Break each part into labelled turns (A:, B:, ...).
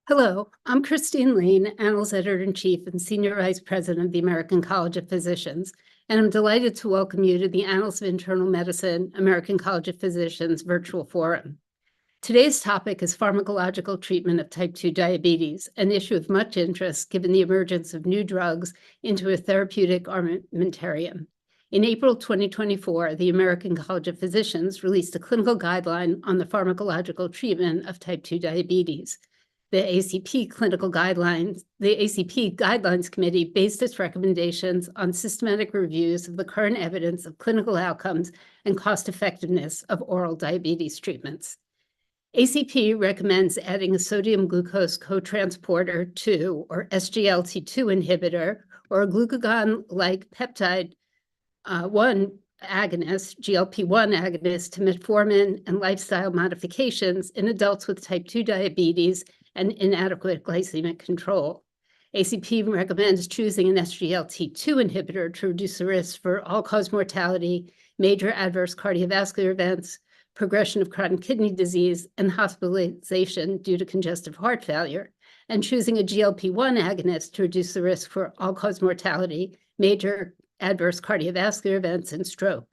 A: Hello, I'm Christine Lane, Annals Editor-in-Chief and Senior Vice President of the American College of Physicians, and I'm delighted to welcome you to the Annals of Internal Medicine, American College of Physicians virtual forum. Today's topic is pharmacological treatment of type 2 diabetes, an issue of much interest given the emergence of new drugs into a therapeutic armamentarium. In April 2024, the American College of Physicians released a clinical guideline on the pharmacological treatment of type 2 diabetes. The ACP Guidelines Committee based its recommendations on systematic reviews of the current evidence of clinical outcomes and cost effectiveness of oral diabetes treatments. ACP recommends adding a sodium glucose cotransporter 2, or SGLT2 inhibitor, or a glucagon-like peptide 1 agonist, GLP-1 agonist, to metformin and lifestyle modifications in adults with type 2 diabetes and inadequate glycemic control. ACP recommends choosing an SGLT2 inhibitor to reduce the risk for all-cause mortality, major adverse cardiovascular events, progression of chronic kidney disease, and hospitalization due to congestive heart failure, and choosing a GLP-1 agonist to reduce the risk for all-cause mortality, major adverse cardiovascular events, and stroke.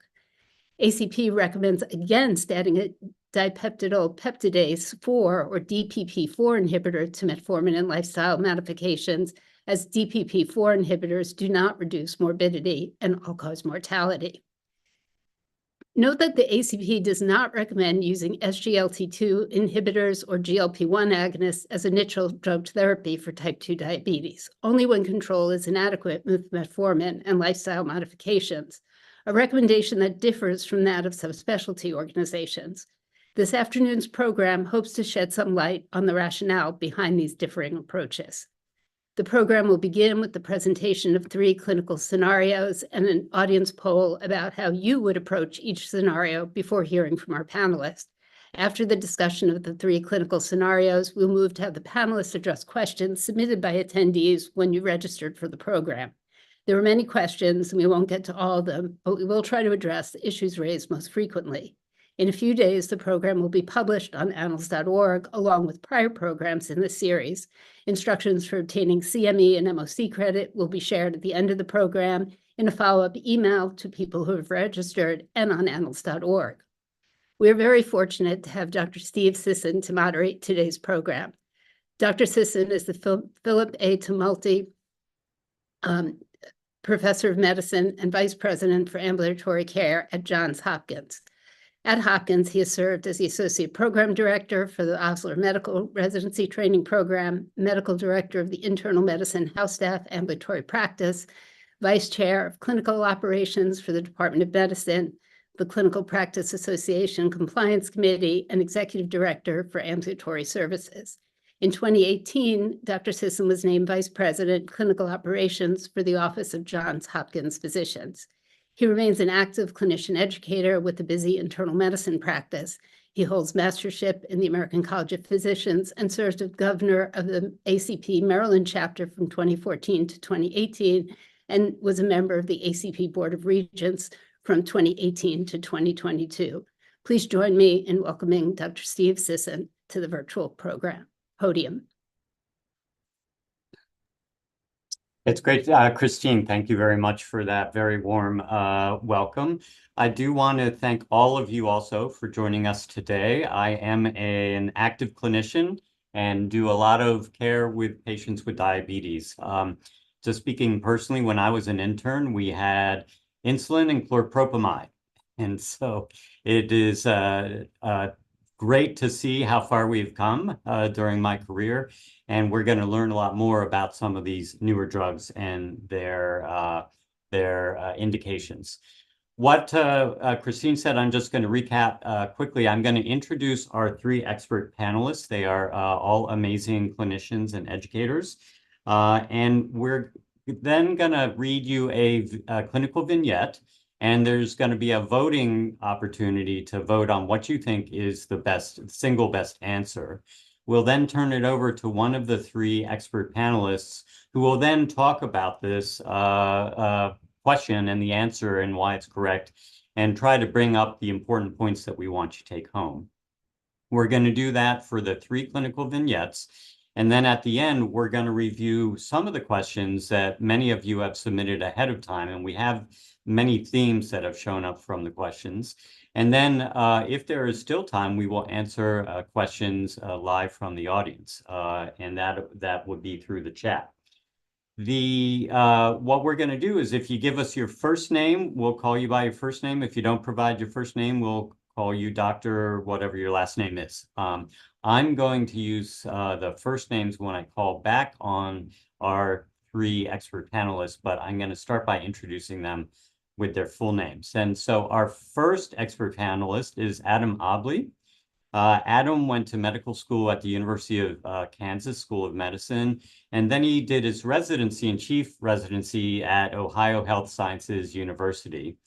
A: ACP recommends against adding a dipeptidyl peptidase 4 or DPP4 inhibitor to metformin and lifestyle modifications, as DPP4 inhibitors do not reduce morbidity and all-cause mortality. Note that the ACP does not recommend using SGLT2 inhibitors or GLP-1 agonists as initial drug therapy for type 2 diabetes, only when control is inadequate with metformin and lifestyle modifications, a recommendation that differs from that of subspecialty organizations. This afternoon's program hopes to shed some light on the rationale behind these differing approaches. The program will begin with the presentation of 3 clinical scenarios and an audience poll about how you would approach each scenario before hearing from our panelists. After the discussion of the 3 clinical scenarios, we'll move to have the panelists address questions submitted by attendees when you registered for the program. There are many questions, and we won't get to all of them, but we will try to address the issues raised most frequently. In a few days, the program will be published on annals.org, along with prior programs in the series. Instructions for obtaining CME and MOC credit will be shared at the end of the program in a follow-up email to people who have registered and on annals.org. We are very fortunate to have Dr. Steve Sisson to moderate today's program. Dr. Sisson is the Philip A. Tumulty Professor of Medicine and Vice President for Ambulatory Care at Johns Hopkins. At Hopkins, he has served as the Associate Program Director for the Osler Medical Residency Training Program, Medical Director of the Internal Medicine House Staff Ambulatory Practice, Vice Chair of Clinical Operations for the Department of Medicine, the Clinical Practice Association Compliance Committee, and Executive Director for Ambulatory Services. In 2018, Dr. Sisson was named Vice President, Clinical Operations for the Office of Johns Hopkins Physicians. He remains an active clinician educator with a busy internal medicine practice. He holds mastership in the American College of Physicians and served as governor of the ACP Maryland chapter from 2014 to 2018, and was a member of the ACP Board of Regents from 2018 to 2022. Please join me in welcoming Dr. Steve Sisson to the virtual podium.
B: It's great, Christine. Thank you very much for that very warm welcome. I do want to thank all of you also for joining us today. I am an active clinician and do a lot of care with patients with diabetes. Just speaking personally, when I was an intern, we had insulin and chlorpropamide. And so it is great to see how far we've come during my career. And we're going to learn a lot more about some of these newer drugs and their indications. What Christine said, I'm just going to recap quickly. I'm going to introduce our 3 expert panelists. They are all amazing clinicians and educators. And we're then going to read you a clinical vignette. And there's going to be a voting opportunity to vote on what you think is the single best answer. We'll then turn it over to one of the 3 expert panelists who will then talk about this question and the answer and why it's correct, and try to bring up the important points that we want you to take home. We're going to do that for the 3 clinical vignettes. And then at the end, we're going to review some of the questions that many of you have submitted ahead of time. And we have many themes that have shown up from the questions. And then if there is still time, we will answer questions live from the audience. And that would be through the chat. What we're going to do is if you give us your first name, we'll call you by your first name. If you don't provide your first name, we'll call you Dr. whatever your last name is. I'm going to use the first names when I call back on our three expert panelists, but I'm going to start by introducing them with their full names. And so our first expert panelist is Adam Obley. Adam went to medical school at the University of Kansas School of Medicine, and then he did his residency and chief residency at Ohio Health Sciences University.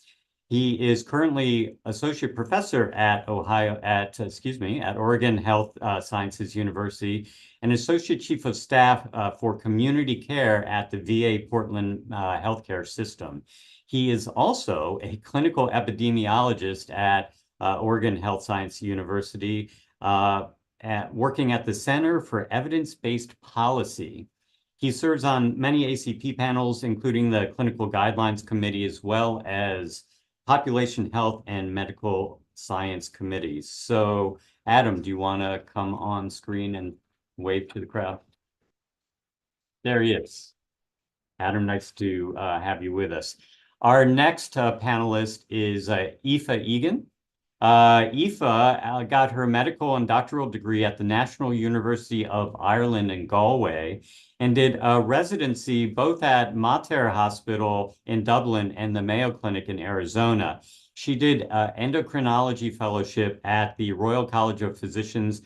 B: He is currently associate professor at Oregon Health Sciences University and associate chief of staff for community care at the VA Portland healthcare system. He is also a clinical epidemiologist at Oregon Health Science University, working at the Center for Evidence-Based Policy. He serves on many ACP panels, including the Clinical Guidelines Committee, as well as Population Health and Medical Science Committees. So, Adam, do you want to come on screen and wave to the crowd? There he is. Adam, nice to have you with us. Our next panelist is Aoife Egan. Aoife got her medical and doctoral degree at the National University of Ireland in Galway and did a residency both at Mater Hospital in Dublin and the Mayo Clinic in Arizona. She did endocrinology fellowship at the Royal College of Physicians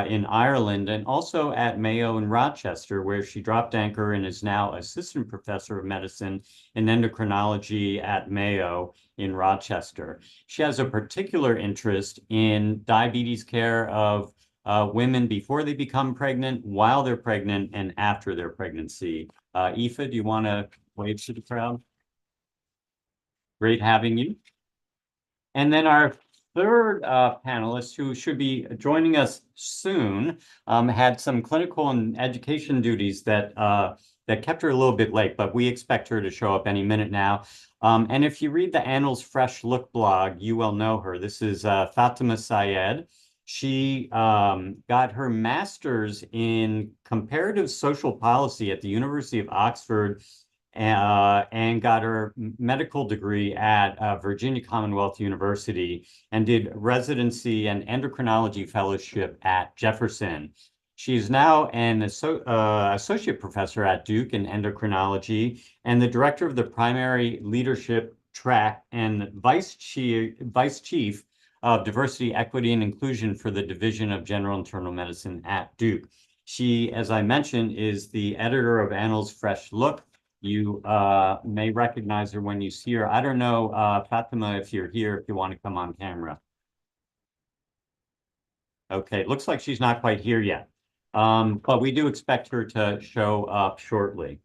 B: in Ireland and also at Mayo in Rochester, where she dropped anchor and is now assistant professor of medicine and endocrinology at Mayo in Rochester. She has a particular interest in diabetes care of women before they become pregnant, while they're pregnant, and after their pregnancy. Aoife, do you want to wave to the crowd? Great having you. And then our third panelist, who should be joining us soon, had some clinical and education duties that kept her a little bit late, but we expect her to show up any minute now. And if you read the Annals Fresh Look blog, you will know her. This is Fatima Syed. She got her master's in comparative social policy at the University of Oxford and got her medical degree at Virginia Commonwealth University and did residency and endocrinology fellowship at Jefferson. She's now an associate professor at Duke in endocrinology and the director of the primary leadership track and vice chief of diversity, equity, and inclusion for the Division of General Internal Medicine at Duke. She, as I mentioned, is the editor of Annals Fresh Look. You may recognize her when you see her. I don't know, Fatima, if you're here, if you want to come on camera. Okay, looks like she's not quite here yet. But we do expect her to show up shortly.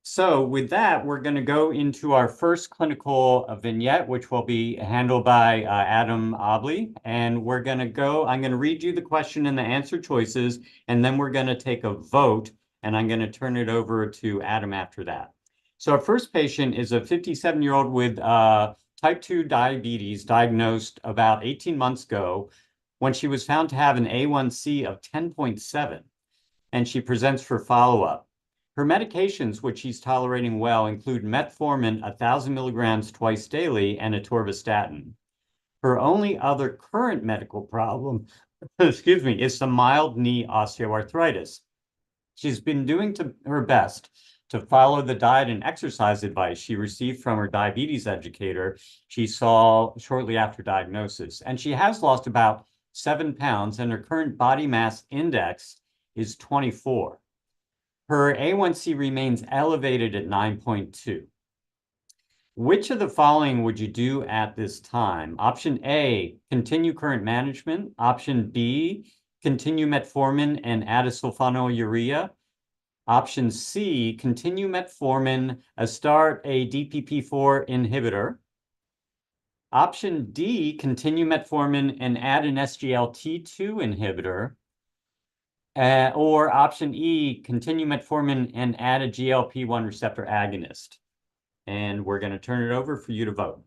B: So with that, we're going to go into our first clinical vignette, which will be handled by Adam Obley. And we're going to go, I'm going to read you the question and the answer choices, and then we're going to take a vote, and I'm going to turn it over to Adam after that. So our first patient is a 57-year-old with type 2 diabetes diagnosed about 18 months ago when she was found to have an A1C of 10.7, and she presents for follow-up. Her medications, which she's tolerating well, include metformin 1,000 milligrams twice daily and atorvastatin. Her only other current medical problem, excuse me, is some mild knee osteoarthritis. She's been doing her best to follow the diet and exercise advice she received from her diabetes educator she saw shortly after diagnosis. And she has lost about 7 pounds, and her current body mass index is 24. Her A1C remains elevated at 9.2. Which of the following would you do at this time? Option A, continue current management. Option B, continue metformin and add a sulfonylurea. Option C, continue metformin, start a DPP4 inhibitor. Option D, continue metformin and add an SGLT2 inhibitor. Or option E, continue metformin and add a GLP-1 receptor agonist. And we're going to turn it over for you to vote.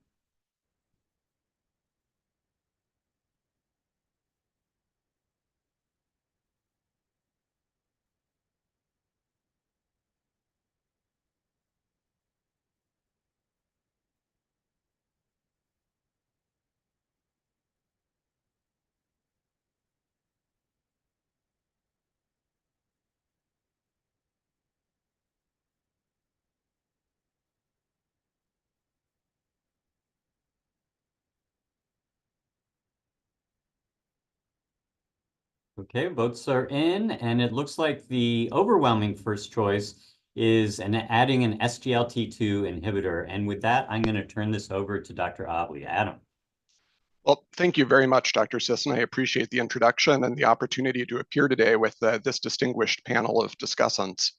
B: Okay, votes are in, and it looks like the overwhelming first choice is adding an SGLT2 inhibitor. And with that, I'm going to turn this over to Dr. Abley. Adam.
C: Well, thank you very much, Dr. Sisson. I appreciate the introduction and the opportunity to appear today with this distinguished panel of discussants.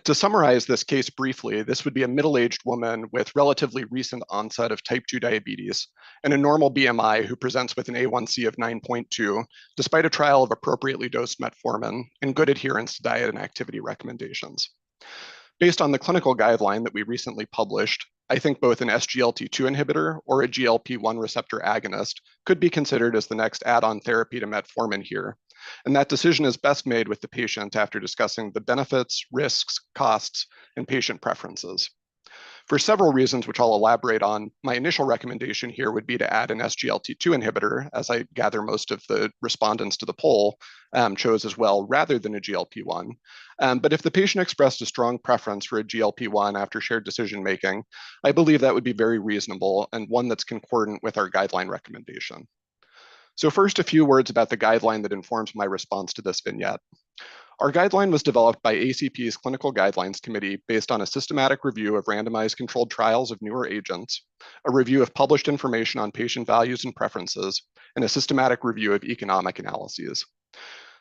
C: To summarize this case briefly, this would be a middle-aged woman with relatively recent onset of type 2 diabetes and a normal BMI who presents with an A1C of 9.2, despite a trial of appropriately dosed metformin and good adherence to diet and activity recommendations. Based on the clinical guideline that we recently published, I think both an SGLT2 inhibitor or a GLP-1 receptor agonist could be considered as the next add-on therapy to metformin here. And that decision is best made with the patient after discussing the benefits, risks, costs, and patient preferences. For several reasons, which I'll elaborate on, my initial recommendation here would be to add an SGLT2 inhibitor, as I gather most of the respondents to the poll chose as well, rather than a GLP-1. But if the patient expressed a strong preference for a GLP-1 after shared decision-making, I believe that would be very reasonable and one that's concordant with our guideline recommendation. So first, a few words about the guideline that informs my response to this vignette. Our guideline was developed by ACP's Clinical Guidelines Committee based on a systematic review of randomized controlled trials of newer agents, a review of published information on patient values and preferences, and a systematic review of economic analyses.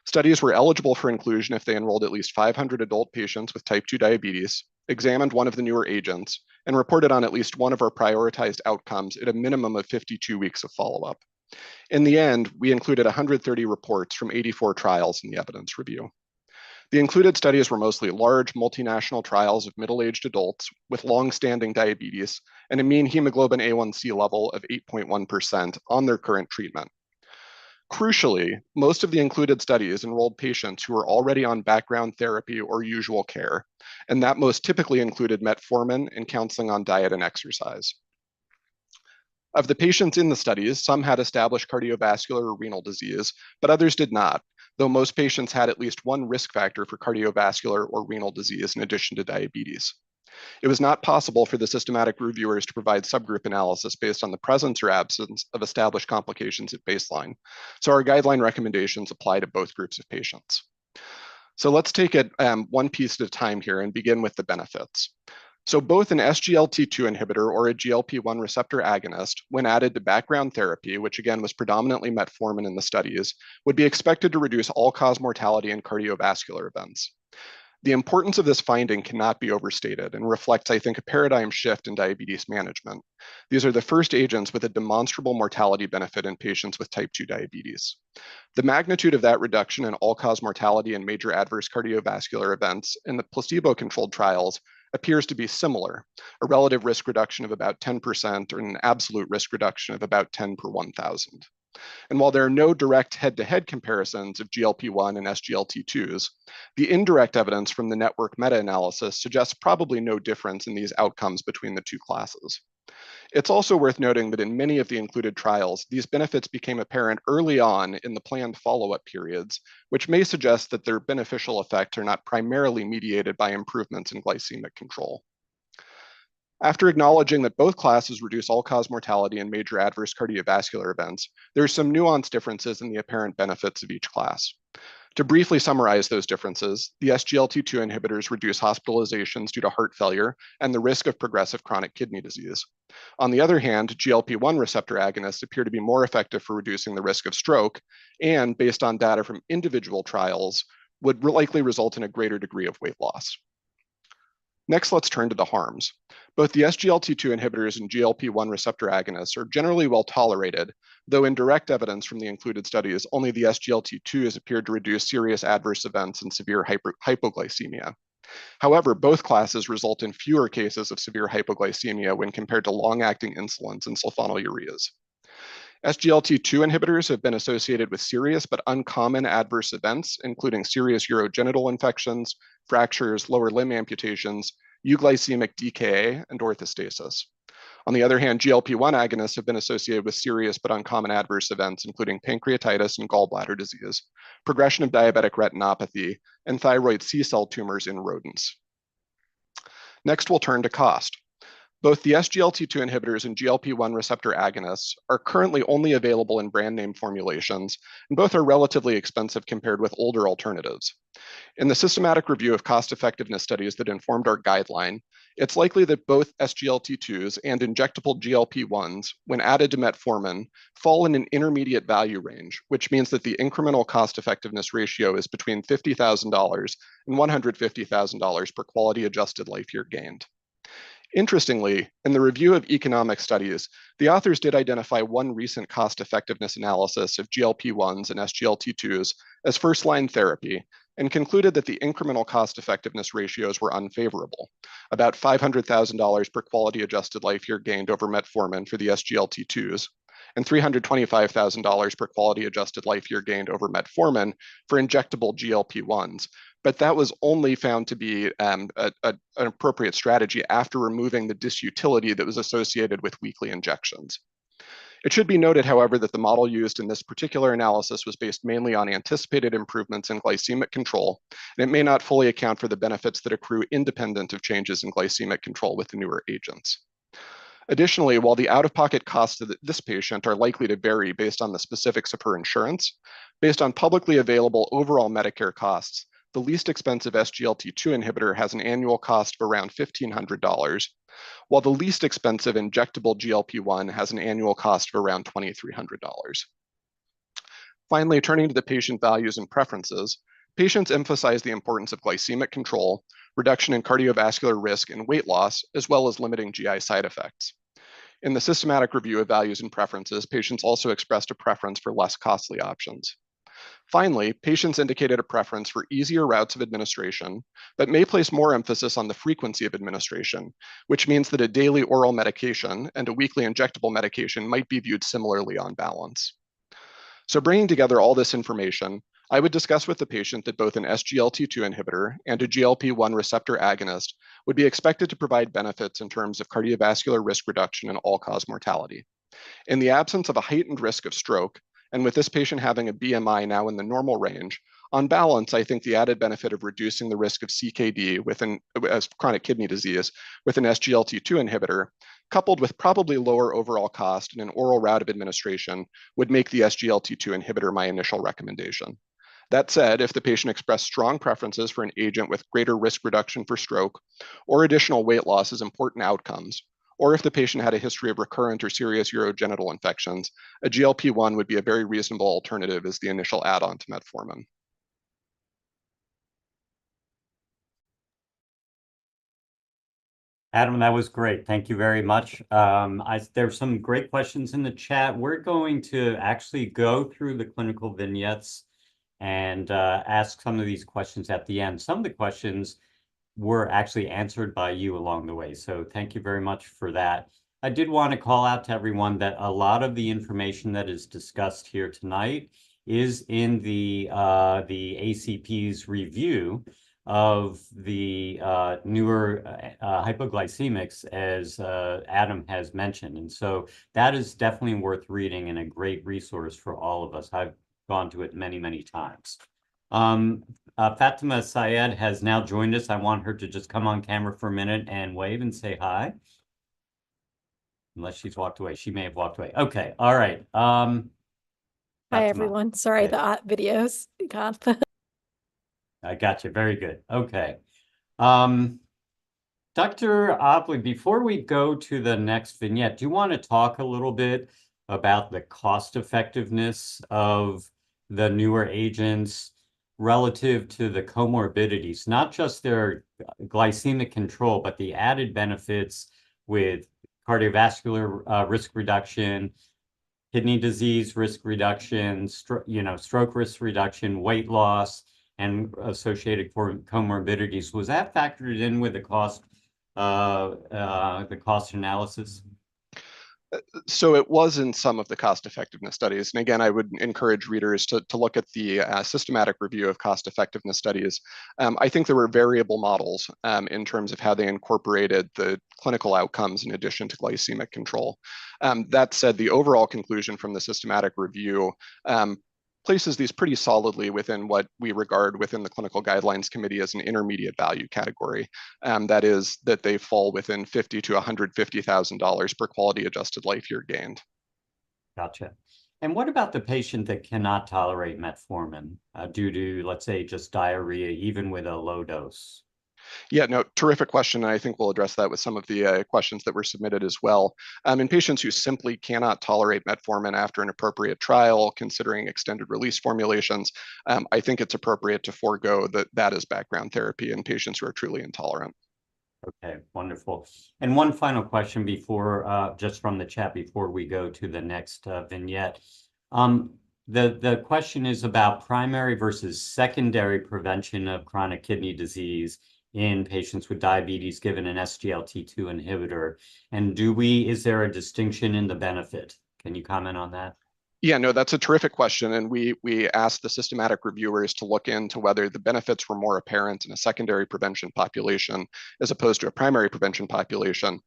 C: Studies were eligible for inclusion if they enrolled at least 500 adult patients with type 2 diabetes, examined one of the newer agents, and reported on at least one of our prioritized outcomes at a minimum of 52 weeks of follow-up. In the end, we included 130 reports from 84 trials in the evidence review. The included studies were mostly large multinational trials of middle-aged adults with long-standing diabetes and a mean hemoglobin A1C level of 8.1% on their current treatment. Crucially, most of the included studies enrolled patients who were already on background therapy or usual care, and that most typically included metformin and counseling on diet and exercise. Of the patients in the studies, some had established cardiovascular or renal disease, but others did not, though most patients had at least one risk factor for cardiovascular or renal disease in addition to diabetes. It was not possible for the systematic reviewers to provide subgroup analysis based on the presence or absence of established complications at baseline, so our guideline recommendations apply to both groups of patients. So let's take it one piece at a time here and begin with the benefits. So both an SGLT2 inhibitor or a GLP-1 receptor agonist, when added to background therapy, which again was predominantly metformin in the studies, would be expected to reduce all-cause mortality and cardiovascular events. The importance of this finding cannot be overstated and reflects, I think, a paradigm shift in diabetes management. These are the first agents with a demonstrable mortality benefit in patients with type 2 diabetes. The magnitude of that reduction in all-cause mortality and major adverse cardiovascular events in the placebo-controlled trials appears to be similar, a relative risk reduction of about 10% or an absolute risk reduction of about 10 per 1,000. And while there are no direct head-to-head comparisons of GLP-1 and SGLT2s, the indirect evidence from the network meta-analysis suggests probably no difference in these outcomes between the two classes. It's also worth noting that in many of the included trials, these benefits became apparent early on in the planned follow-up periods, which may suggest that their beneficial effects are not primarily mediated by improvements in glycemic control. After acknowledging that both classes reduce all-cause mortality and major adverse cardiovascular events, there are some nuanced differences in the apparent benefits of each class. To briefly summarize those differences, the SGLT2 inhibitors reduce hospitalizations due to heart failure and the risk of progressive chronic kidney disease. On the other hand, GLP-1 receptor agonists appear to be more effective for reducing the risk of stroke and, based on data from individual trials, would likely result in a greater degree of weight loss. Next, let's turn to the harms. Both the SGLT2 inhibitors and GLP-1 receptor agonists are generally well tolerated, though in direct evidence from the included studies, only the SGLT2s appeared to reduce serious adverse events and severe hypoglycemia. However, both classes result in fewer cases of severe hypoglycemia when compared to long-acting insulins and sulfonylureas. SGLT2 inhibitors have been associated with serious but uncommon adverse events, including serious urogenital infections, fractures, lower limb amputations, euglycemic DKA, and orthostasis. On the other hand, GLP-1 agonists have been associated with serious but uncommon adverse events, including pancreatitis and gallbladder disease, progression of diabetic retinopathy, and thyroid C-cell tumors in rodents. Next, we'll turn to cost. Both the SGLT2 inhibitors and GLP-1 receptor agonists are currently only available in brand name formulations, and both are relatively expensive compared with older alternatives. In the systematic review of cost-effectiveness studies that informed our guideline, it's likely that both SGLT2s and injectable GLP-1s, when added to metformin, fall in an intermediate value range, which means that the incremental cost-effectiveness ratio is between $50,000 and $150,000 per quality-adjusted life year gained. Interestingly, in the review of economic studies, the authors did identify one recent cost-effectiveness analysis of GLP-1s and SGLT2s as first-line therapy and concluded that the incremental cost-effectiveness ratios were unfavorable, about $500,000 per quality-adjusted life year gained over metformin for the SGLT2s, and $325,000 per quality-adjusted life year gained over metformin for injectable GLP-1s. But that was only found to be an appropriate strategy after removing the disutility that was associated with weekly injections. It should be noted, however, that the model used in this particular analysis was based mainly on anticipated improvements in glycemic control, and it may not fully account for the benefits that accrue independent of changes in glycemic control with the newer agents. Additionally, while the out-of-pocket costs of this patient are likely to vary based on the specifics of her insurance, based on publicly available overall Medicare costs, the least expensive SGLT2 inhibitor has an annual cost of around $1,500, while the least expensive injectable GLP-1 has an annual cost of around $2,300. Finally, turning to the patient values and preferences, patients emphasize the importance of glycemic control, reduction in cardiovascular risk, and weight loss, as well as limiting GI side effects. In the systematic review of values and preferences, patients also expressed a preference for less costly options. Finally, patients indicated a preference for easier routes of administration, but may place more emphasis on the frequency of administration, which means that a daily oral medication and a weekly injectable medication might be viewed similarly on balance. So bringing together all this information, I would discuss with the patient that both an SGLT2 inhibitor and a GLP-1 receptor agonist would be expected to provide benefits in terms of cardiovascular risk reduction and all-cause mortality. In the absence of a heightened risk of stroke, and with this patient having a BMI now in the normal range, on balance, I think the added benefit of reducing the risk of CKD as chronic kidney disease with an SGLT2 inhibitor, coupled with probably lower overall cost and an oral route of administration, would make the SGLT2 inhibitor my initial recommendation. That said, if the patient expressed strong preferences for an agent with greater risk reduction for stroke or additional weight loss as important outcomes, or if the patient had a history of recurrent or serious urogenital infections, a GLP-1 would be a very reasonable alternative as the initial add-on to metformin.
B: Adam, that was great. Thank you very much. There's some great questions in the chat. We're going to actually go through the clinical vignettes and ask some of these questions at the end. Some of the questions were actually answered by you along the way. So thank you very much for that. I did want to call out to everyone that a lot of the information that is discussed here tonight is in the ACP's review of the newer hypoglycemics, as Adam has mentioned. And so that is definitely worth reading and a great resource for all of us. I've gone to it many, many times. Fatima Syed has now joined us. I want her to just come on camera for a minute and wave and say hi. Unless she's walked away. She may have walked away. Okay. All right.
D: Hi,
B: Fatima.
D: everyone. Sorry,
B: Hey.
D: the videos got
B: I got you. Very good. Okay. Dr. Opley, before we go to the next vignette, do you want to talk a little bit about the cost effectiveness of the newer agents? relative to the comorbidities, not just their glycemic control, but the added benefits with cardiovascular risk reduction, kidney disease risk reduction, stroke risk reduction, weight loss, and associated comorbidities. Was that factored in with the cost analysis?
C: So it was in some of the cost effectiveness studies. And again, I would encourage readers to look at the systematic review of cost effectiveness studies. I think there were variable models in terms of how they incorporated the clinical outcomes in addition to glycemic control. That said, the overall conclusion from the systematic review places these pretty solidly within what we regard within the clinical guidelines committee as an intermediate value category. That is that they fall within $50,000 to $150,000 per quality adjusted life year gained.
B: Gotcha. And what about the patient that cannot tolerate metformin due to, let's say, just diarrhea, even with a low dose?
C: Yeah, no, terrific question. And I think we'll address that with some of the questions that were submitted as well. In patients who simply cannot tolerate metformin after an appropriate trial, considering extended release formulations, I think it's appropriate to forego that as background therapy in patients who are truly intolerant.
B: Okay, wonderful. And one final question before, just from the chat before we go to the next vignette. The question is about primary versus secondary prevention of chronic kidney disease in patients with diabetes given an SGLT2 inhibitor. And is there a distinction in the benefit? Can you comment on that?
C: Yeah, no, that's a terrific question. And we asked the systematic reviewers to look into whether the benefits were more apparent in a secondary prevention population as opposed to a primary prevention population.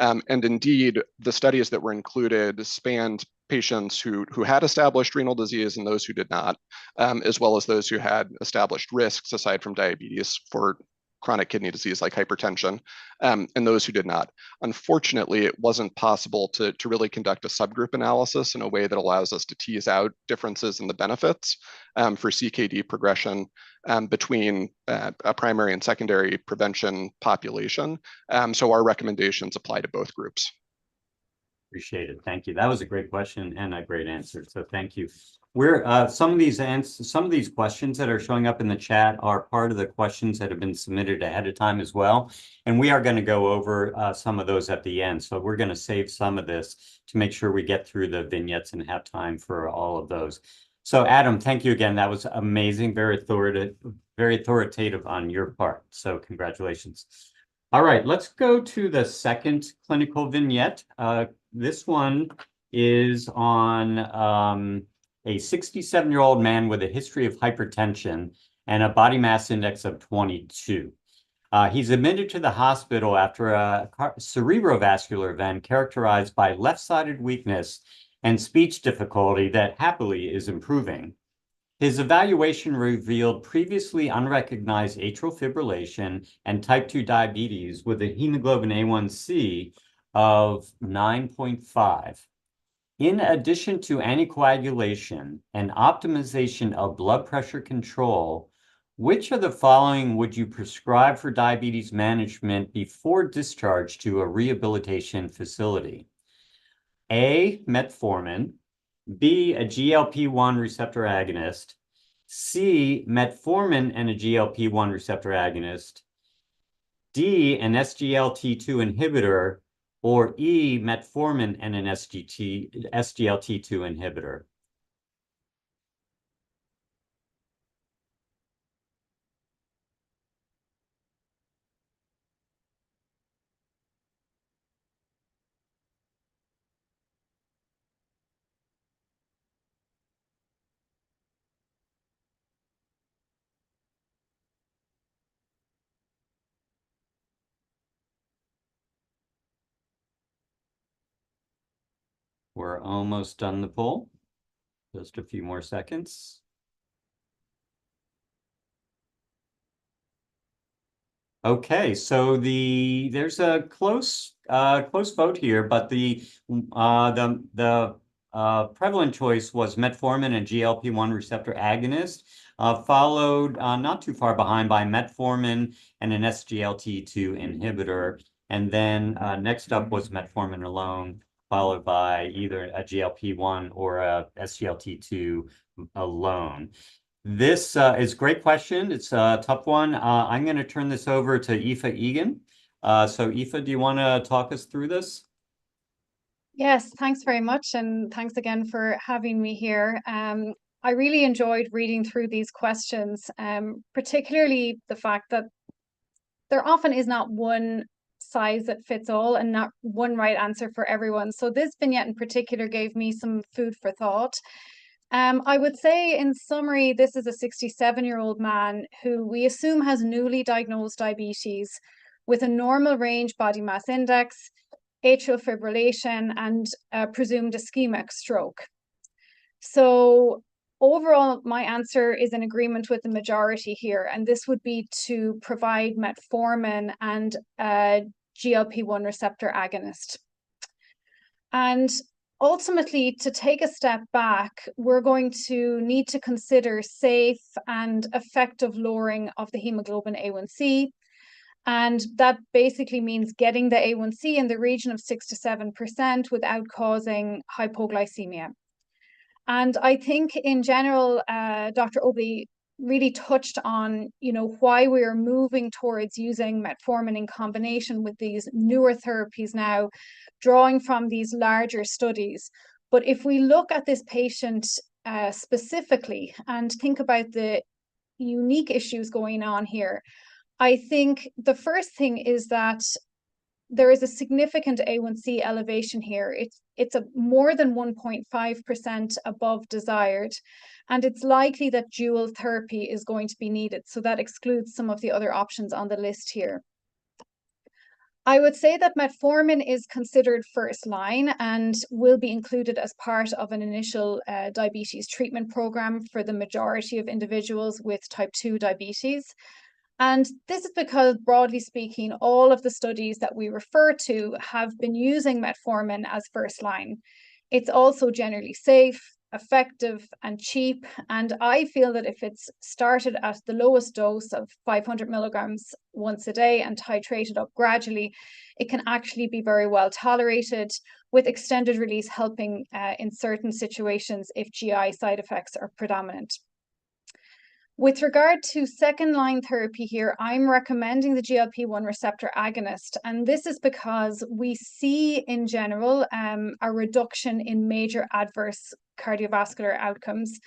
C: And indeed, the studies that were included spanned patients who had established renal disease and those who did not, as well as those who had established risks aside from diabetes for chronic kidney disease like hypertension, and those who did not. Unfortunately, it wasn't possible to really conduct a subgroup analysis in a way that allows us to tease out differences in the benefits for CKD progression between a primary and secondary prevention population. So our recommendations apply to both groups.
B: Appreciate it. Thank you. That was a great question and a great answer. So thank you. Some of these questions that are showing up in the chat are part of the questions that have been submitted ahead of time as well. And we are going to go over some of those at the end. So we're going to save some of this to make sure we get through the vignettes and have time for all of those. So Adam, thank you again. That was amazing, very authoritative on your part. So congratulations. All right, let's go to the second clinical vignette. This one is on a 67-year-old man with a history of hypertension and a body mass index of 22. He's admitted to the hospital after a cerebrovascular event characterized by left-sided weakness and speech difficulty that happily is improving. His evaluation revealed previously unrecognized atrial fibrillation and type 2 diabetes with a hemoglobin A1C of 9.5. In addition to anticoagulation and optimization of blood pressure control, which of the following would you prescribe for diabetes management before discharge to a rehabilitation facility? A, metformin, B, a GLP-1 receptor agonist, C, metformin and a GLP-1 receptor agonist, D, an SGLT2 inhibitor, or E, metformin and an SGLT2 inhibitor. We're almost done the poll. Just a few more seconds. Okay, so there's a close vote here, but the prevalent choice was metformin and GLP-1 receptor agonist, followed not too far behind by metformin and an SGLT2 inhibitor, and then next up was metformin alone, followed by either a GLP-1 or a SGLT2 alone. This is a great question. It's a tough one. I'm going to turn this over to Aoife Egan. So Aoife, do you want to talk us through this?
D: Yes, thanks very much. And thanks again for having me here. I really enjoyed reading through these questions, particularly the fact that there often is not one size that fits all and not one right answer for everyone. So this vignette in particular gave me some food for thought. I would say in summary, this is a 67-year-old man who we assume has newly diagnosed diabetes with a normal range body mass index, atrial fibrillation, and presumed ischemic stroke. So overall, my answer is in agreement with the majority here, and this would be to provide metformin and GLP-1 receptor agonist. And ultimately, to take a step back, we're going to need to consider safe and effective lowering of the hemoglobin A1C. And that basically means getting the A1C in the region of 6 to 7% without causing hypoglycemia. And I think in general, Dr. Obley really touched on, why we are moving towards using metformin in combination with these newer therapies now, drawing from these larger studies. But if we look at this patient specifically and think about the unique issues going on here, I think the first thing is that there is a significant A1C elevation here. It's a more than 1.5% above desired, and it's likely that dual therapy is going to be needed. So that excludes some of the other options on the list here. I would say that metformin is considered first line and will be included as part of an initial diabetes treatment program for the majority of individuals with type 2 diabetes. And this is because, broadly speaking, all of the studies that we refer to have been using metformin as first line. It's also generally safe, effective, and cheap. And I feel that if it's started at the lowest dose of 500 milligrams once a day and titrated up gradually, it can actually be very well tolerated, with extended release helping in certain situations if GI side effects are predominant. With regard to second-line therapy here, I'm recommending the GLP-1 receptor agonist, and this is because we see in general a reduction in major adverse cardiovascular outcomes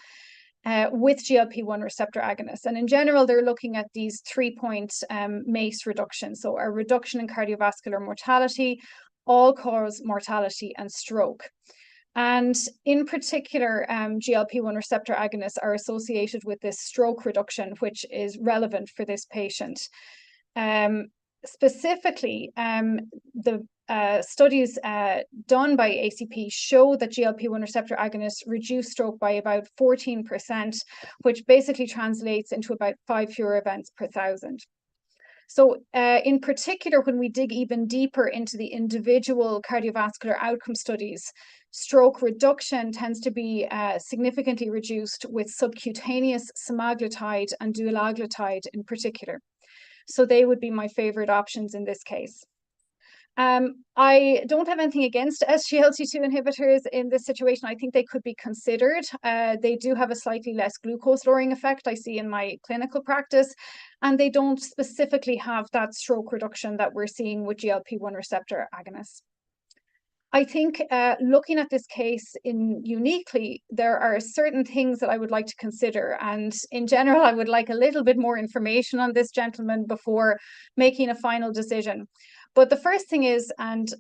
D: with GLP-1 receptor agonists. And in general, they're looking at these 3-point MACE reductions, so a reduction in cardiovascular mortality, all-cause mortality, and stroke. And in particular, GLP-1 receptor agonists are associated with this stroke reduction, which is relevant for this patient. Specifically, the studies done by ACP show that GLP-1 receptor agonists reduce stroke by about 14%, which basically translates into about 5 fewer events per 1,000. So in particular, when we dig even deeper into the individual cardiovascular outcome studies, stroke reduction tends to be significantly reduced with subcutaneous semaglutide and dulaglutide in particular. So they would be my favorite options in this case. I don't have anything against SGLT2 inhibitors in this situation. I think they could be considered. They do have a slightly less glucose lowering effect I see in my clinical practice, and they don't specifically have that stroke reduction that we're seeing with GLP-1 receptor agonists. I think looking at this case uniquely, there are certain things that I would like to consider. And in general, I would like a little bit more information on this gentleman before making a final decision. But the first thing is, and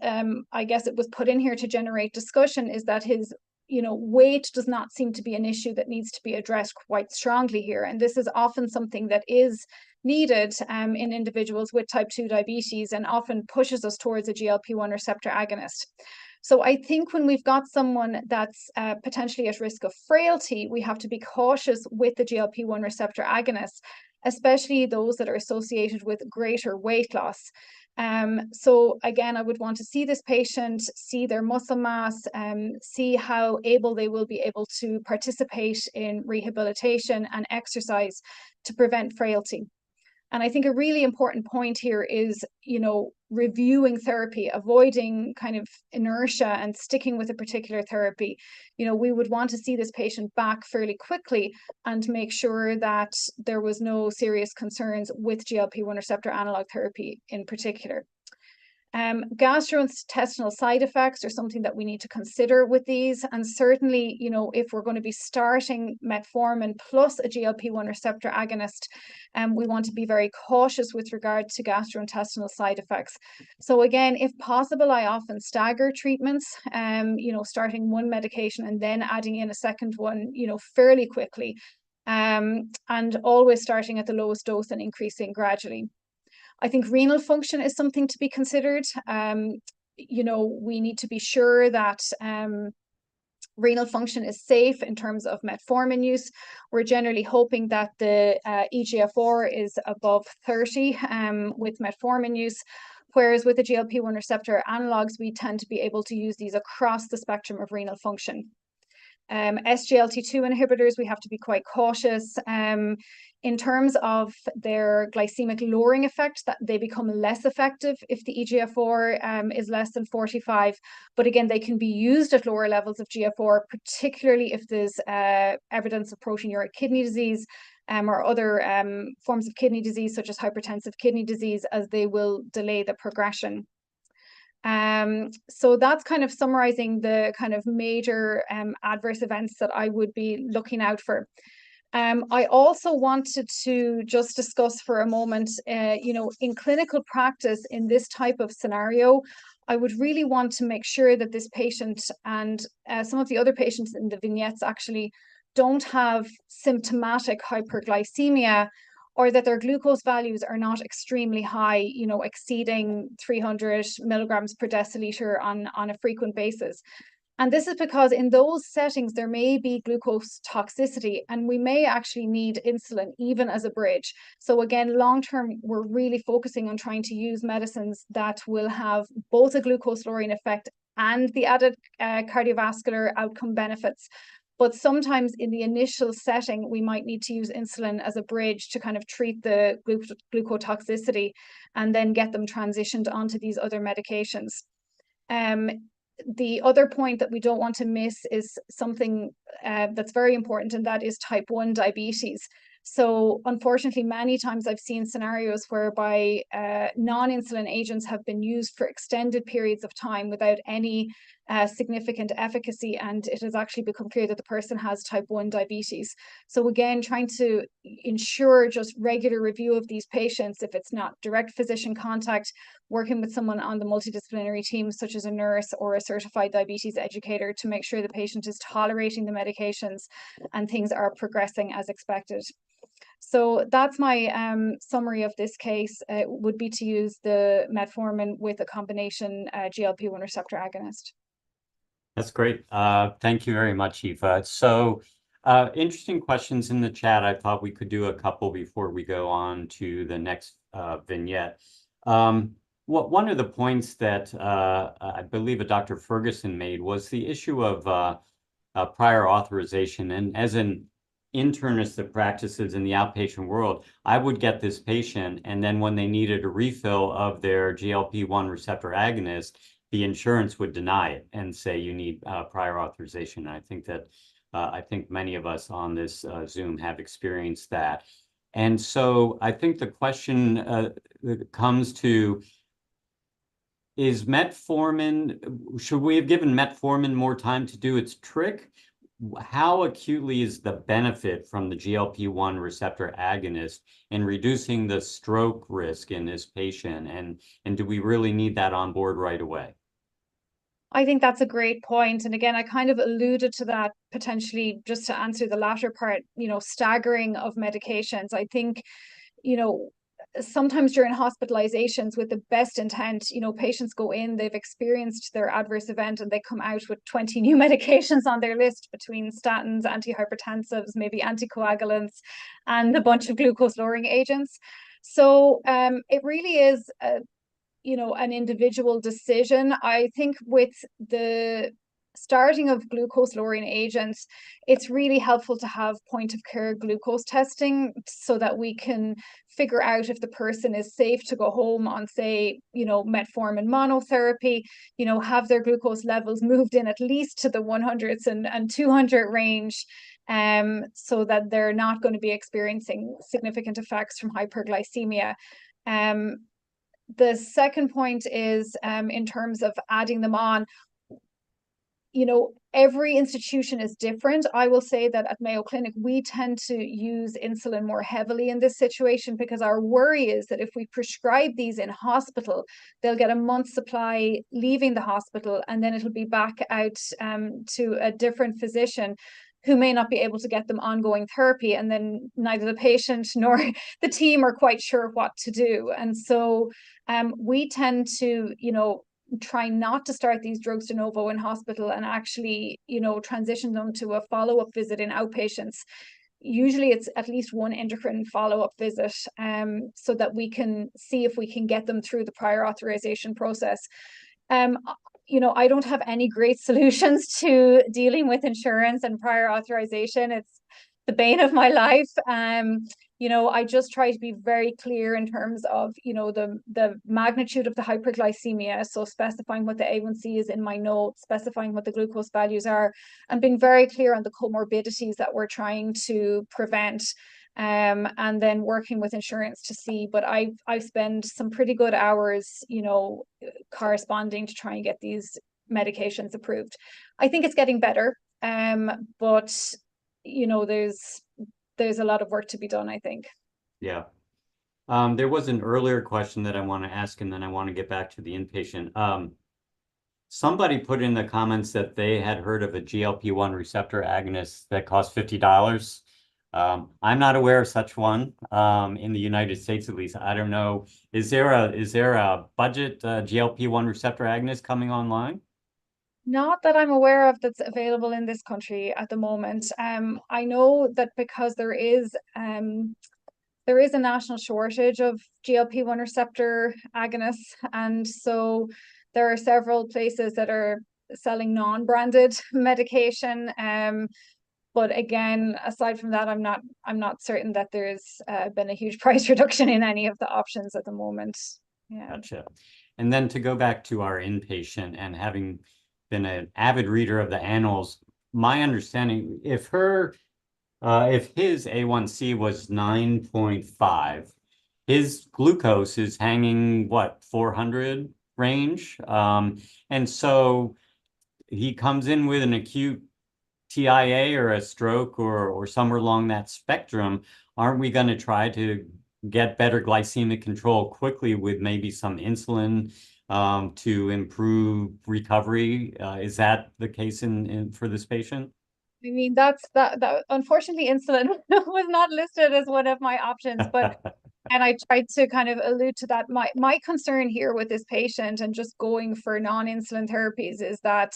D: I guess it was put in here to generate discussion, is that his weight does not seem to be an issue that needs to be addressed quite strongly here. And this is often something that is needed in individuals with type 2 diabetes and often pushes us towards a GLP-1 receptor agonist. So I think when we've got someone that's potentially at risk of frailty, we have to be cautious with the GLP-1 receptor agonists, especially those that are associated with greater weight loss. So again, I would want to see this patient, see their muscle mass, see how able they will be able to participate in rehabilitation and exercise to prevent frailty. And I think a really important point here is, reviewing therapy, avoiding kind of inertia and sticking with a particular therapy. We would want to see this patient back fairly quickly and make sure that there was no serious concerns with GLP-1 receptor analog therapy in particular. Gastrointestinal side effects are something that we need to consider with these. And certainly, if we're going to be starting metformin plus a GLP-1 receptor agonist, we want to be very cautious with regard to gastrointestinal side effects. So again, if possible, I often stagger treatments, starting one medication and then adding in a second one, fairly quickly, and always starting at the lowest dose and increasing gradually. I think renal function is something to be considered. We need to be sure that renal function is safe in terms of metformin use. We're generally hoping that the eGFR is above 30 with metformin use, whereas with the GLP-1 receptor analogs, we tend to be able to use these across the spectrum of renal function. SGLT2 inhibitors, we have to be quite cautious. In terms of their glycemic lowering effect, that they become less effective if the eGFR is less than 45. But again, they can be used at lower levels of GFR, particularly if there's evidence of proteinuria kidney disease or other forms of kidney disease, such as hypertensive kidney disease, as they will delay the progression. So that's kind of summarizing the kind of major adverse events that I would be looking out for. I also wanted to just discuss for a moment, in clinical practice in this type of scenario, I would really want to make sure that this patient and some of the other patients in the vignettes actually don't have symptomatic hyperglycemia, or that their glucose values are not extremely high, exceeding 300 milligrams per deciliter on a frequent basis. And this is because in those settings, there may be glucose toxicity, and we may actually need insulin even as a bridge. So again, long-term, we're really focusing on trying to use medicines that will have both a glucose lowering effect and the added cardiovascular outcome benefits. But sometimes in the initial setting, we might need to use insulin as a bridge to kind of treat the glucotoxicity and then get them transitioned onto these other medications. The other point that we don't want to miss is something that's very important, and that is type 1 diabetes. So unfortunately, many times I've seen scenarios whereby non-insulin agents have been used for extended periods of time without any significant efficacy, and it has actually become clear that the person has type 1 diabetes. So again, trying to ensure just regular review of these patients, if it's not direct physician contact, working with someone on the multidisciplinary team, such as a nurse or a certified diabetes educator, to make sure the patient is tolerating the medications and things are progressing as expected. So that's my summary of this case. Would be to use the metformin with a combination GLP-1 receptor agonist.
B: That's great. Thank you very much, Eva. So interesting questions in the chat. I thought we could do a couple before we go on to the next vignette. One of the points that I believe Dr. Ferguson made was the issue of prior authorization. And as an internist that practices in the outpatient world, I would get this patient, and then when they needed a refill of their GLP-1 receptor agonist, the insurance would deny it and say you need prior authorization. I think that I think many of us on this Zoom have experienced that. And so I think the question comes to, is metformin, should we have given metformin more time to do its trick? How acutely is the benefit from the GLP-1 receptor agonist in reducing the stroke risk in this patient? And do we really need that on board right away?
D: I think that's a great point. And again, I kind of alluded to that potentially just to answer the latter part, staggering of medications. I think, sometimes during hospitalizations with the best intent, patients go in, they've experienced their adverse event, and they come out with 20 new medications on their list between statins, antihypertensives, maybe anticoagulants, and a bunch of glucose lowering agents. So it really is an individual decision. I think with the starting of glucose lowering agents, it's really helpful to have point of care glucose testing so that we can figure out if the person is safe to go home on, say, metformin monotherapy, have their glucose levels moved in at least to the 100s and 200 range, so that they're not going to be experiencing significant effects from hyperglycemia. The second point is in terms of adding them on, every institution is different. I will say that at Mayo Clinic, we tend to use insulin more heavily in this situation because our worry is that if we prescribe these in hospital, they'll get a month's supply leaving the hospital, and then it'll be back out to a different physician who may not be able to get them ongoing therapy. And then neither the patient nor the team are quite sure what to do. And so we tend to, try not to start these drugs de novo in hospital and actually, transition them to a follow-up visit in outpatients. Usually it's at least one endocrine follow-up visit, so that we can see if we can get them through the prior authorization process. I don't have any great solutions to dealing with insurance and prior authorization. It's the bane of my life. I just try to be very clear in terms of, the magnitude of the hyperglycemia. So specifying what the A1C is in my note, specifying what the glucose values are, and being very clear on the comorbidities that we're trying to prevent. And then working with insurance to see, but I've spent some pretty good hours, corresponding to try and get these medications approved. I think it's getting better, but there's a lot of work to be done, I think.
B: Yeah. There was an earlier question that I want to ask, and then I want to get back to the inpatient. Somebody put in the comments that they had heard of a GLP-1 receptor agonist that cost $50. I'm not aware of such one in the United States, at least. I don't know. Is there a budget GLP-1 receptor agonist coming online?
D: Not that I'm aware of that's available in this country at the moment. I know that because there is a national shortage of GLP-1 receptor agonists, and so there are several places that are selling non-branded medication. But again, aside from that, I'm not certain that there's been a huge price reduction in any of the options at the moment. Yeah.
B: Gotcha. And then to go back to our inpatient, and having been an avid reader of the annals, my understanding, if his A1C was 9.5, his glucose is hanging, 400 range? And so he comes in with an acute TIA or a stroke or somewhere along that spectrum. Aren't we going to try to get better glycemic control quickly with maybe some insulin to improve recovery? Is that the case for this patient?
D: I mean, that unfortunately, insulin was not listed as one of my options, but and I tried to kind of allude to that. My concern here with this patient and just going for non-insulin therapies is that,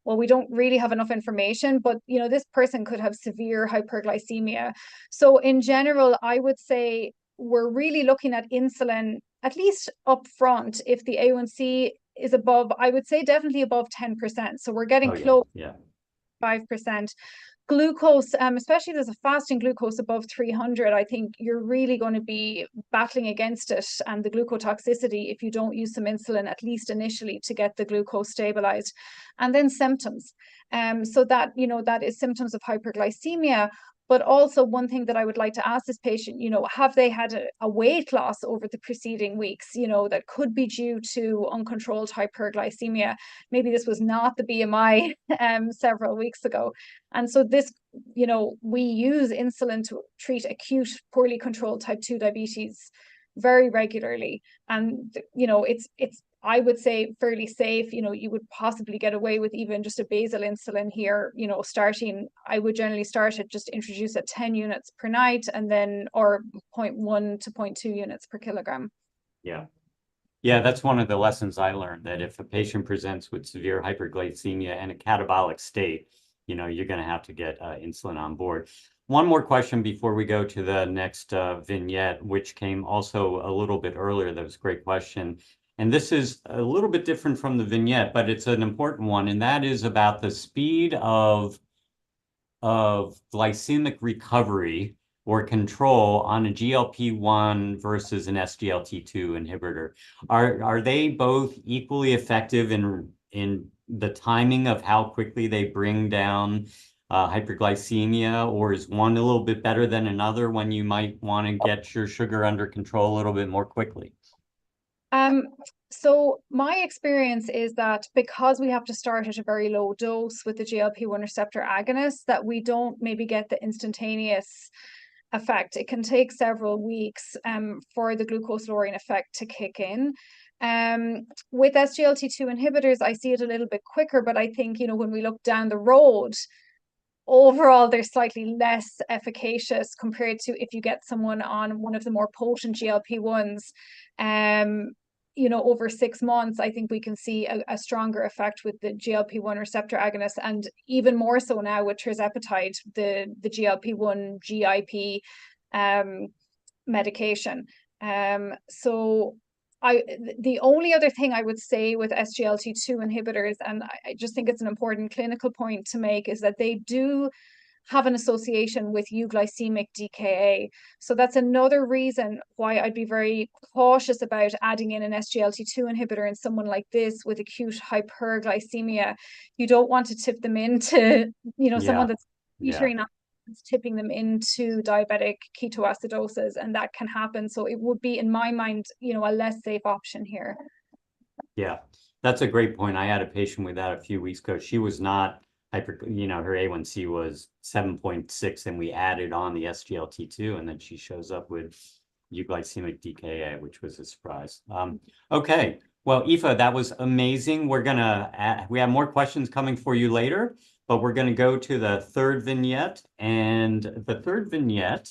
D: well, we don't really have enough information, but this person could have severe hyperglycemia. So in general, I would say we're really looking at insulin, at least up front, if the A1C is above, I would say definitely above 10%. So we're getting close.
B: Yeah.
D: 5%. Glucose, especially if there's a fasting glucose above 300, I think you're really going to be battling against it and the glucotoxicity if you don't use some insulin, at least initially, to get the glucose stabilized. And then symptoms. So that, that is symptoms of hyperglycemia. But also one thing that I would like to ask this patient, have they had a weight loss over the preceding weeks, that could be due to uncontrolled hyperglycemia? Maybe this was not the BMI several weeks ago. And so this, we use insulin to treat acute, poorly controlled type 2 diabetes very regularly. And, it's I would say fairly safe. You would possibly get away with even just a basal insulin here, starting, I would generally start at just introduce at 10 units per night, and then, or 0.1 to 0.2 units per kilogram.
B: Yeah. Yeah, that's one of the lessons I learned, that if a patient presents with severe hyperglycemia and a catabolic state, you're going to have to get insulin on board. One more question before we go to the next vignette, which came also a little bit earlier. That was a great question. And this is a little bit different from the vignette, but it's an important one, and that is about the speed of glycemic recovery or control on a GLP-1 versus an SGLT2 inhibitor. Are they both equally effective in the timing of how quickly they bring down hyperglycemia, or is one a little bit better than another when you might want to get your sugar under control a little bit more quickly?
D: So my experience is that because we have to start at a very low dose with the GLP-1 receptor agonist, that we don't maybe get the instantaneous effect. It can take several weeks for the glucose lowering effect to kick in. With SGLT2 inhibitors, I see it a little bit quicker, but I think, you know, when we look down the road, overall they're slightly less efficacious compared to if you get someone on one of the more potent GLP-1s. You know, over 6 months, I think we can see a stronger effect with the GLP-1 receptor agonist, and even more so now with tirzepatide, the GLP-1 GIP medication. So the only other thing I would say with SGLT2 inhibitors, and I just think it's an important clinical point to make, is that they do have an association with euglycemic DKA. So that's another reason why I'd be very cautious about adding in an SGLT2 inhibitor in someone like this with acute hyperglycemia. You don't want to tip them into, you know, someone that's teetering on, tipping them into diabetic ketoacidosis, and that can happen. So it would be, in my mind, you know, a less safe option here.
B: Yeah, that's a great point. I had a patient with that a few weeks ago. She was not you know, her A1C was 7.6, and we added on the SGLT2, and then she shows up with euglycemic DKA, which was a surprise. Okay, well, Aoife, that was amazing. We have more questions coming for you later, but we're gonna go to the third vignette, and the third vignette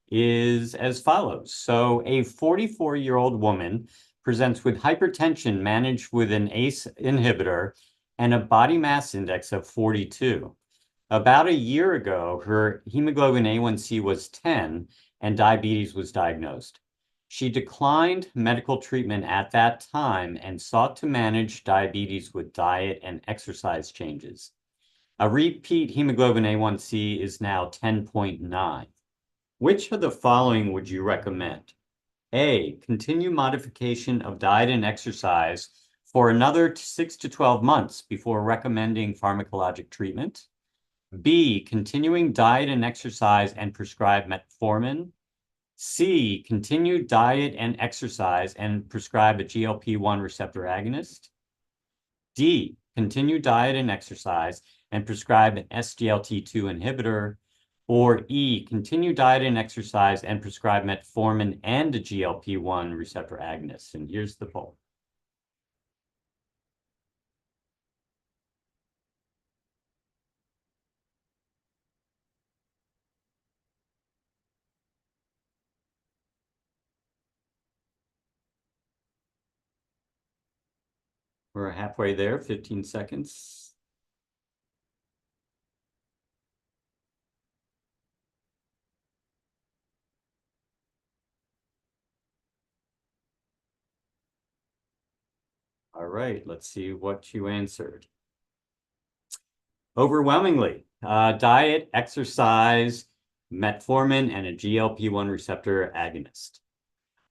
B: is as follows. So a 44-year-old woman presents with hypertension managed with an ACE inhibitor and a body mass index of 42. About a year ago, her hemoglobin A1C was 10 and diabetes was diagnosed. She declined medical treatment at that time and sought to manage diabetes with diet and exercise changes. A repeat hemoglobin A1C is now 10.9. Which of the following would you recommend? A, continue modification of diet and exercise for another 6 to 12 months before recommending pharmacologic treatment. B, continuing diet and exercise and prescribe metformin. C, continue diet and exercise and prescribe a GLP-1 receptor agonist. D, continue diet and exercise and prescribe an SGLT2 inhibitor. Or E, continue diet and exercise and prescribe metformin and a GLP-1 receptor agonist. And here's the poll. We're halfway there, 15 seconds. All right, let's see what you answered. Overwhelmingly, diet, exercise, metformin, and a GLP-1 receptor agonist.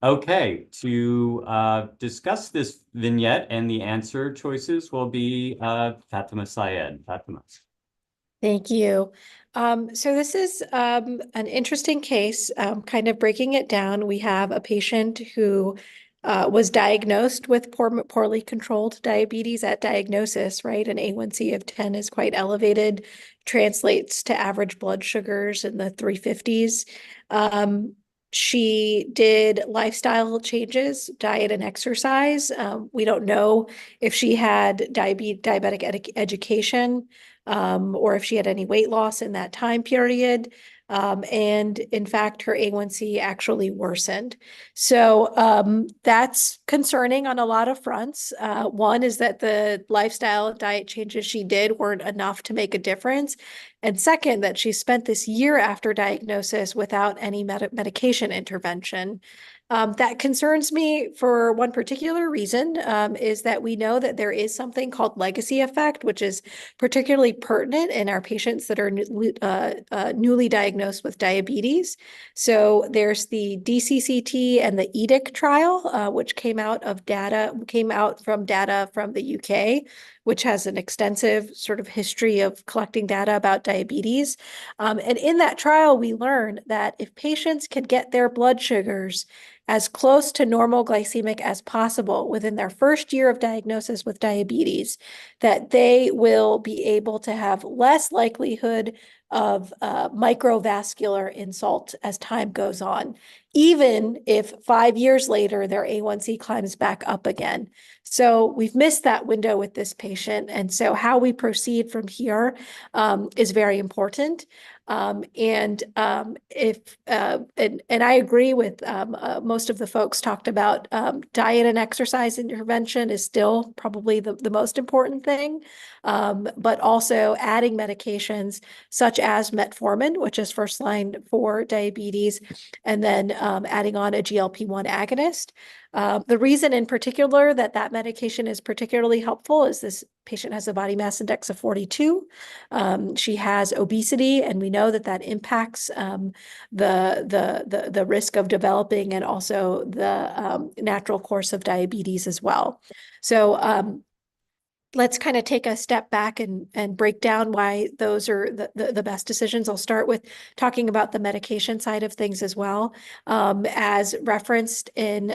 B: Okay, to discuss this vignette and the answer choices will be Fatima Syed. Fatima.
E: Thank you. So this is an interesting case, kind of breaking it down. We have a patient who was diagnosed with poorly controlled diabetes at diagnosis, right? An A1C of 10 is quite elevated, translates to average blood sugars in the 350s. She did lifestyle changes, diet and exercise. We don't know if she had diabetic education, or if she had any weight loss in that time period. And in fact, her A1C actually worsened. So that's concerning on a lot of fronts. One is that the lifestyle diet changes she did weren't enough to make a difference. And second, that she spent this year after diagnosis without any medication intervention. That concerns me for one particular reason, is that we know that there is something called legacy effect, which is particularly pertinent in our patients that are newly diagnosed with diabetes. So there's the DCCT and the EDIC trial, which came out from data from the UK, which has an extensive sort of history of collecting data about diabetes. And in that trial, we learned that if patients can get their blood sugars as close to normal glycemic as possible within their first year of diagnosis with diabetes, that they will be able to have less likelihood of microvascular insult as time goes on, even if 5 years later their A1C climbs back up again. So we've missed that window with this patient. And so how we proceed from here is very important. And I agree with most of the folks talked about diet and exercise intervention is still probably the most important thing, but also adding medications such as metformin, which is first line for diabetes, and then adding on a GLP-1 agonist. The reason in particular that medication is particularly helpful is this patient has a body mass index of 42. She has obesity, and we know that impacts the risk of developing and also the natural course of diabetes as well. So let's kind of take a step back and break down why those are the best decisions. I'll start with talking about the medication side of things as well. As referenced in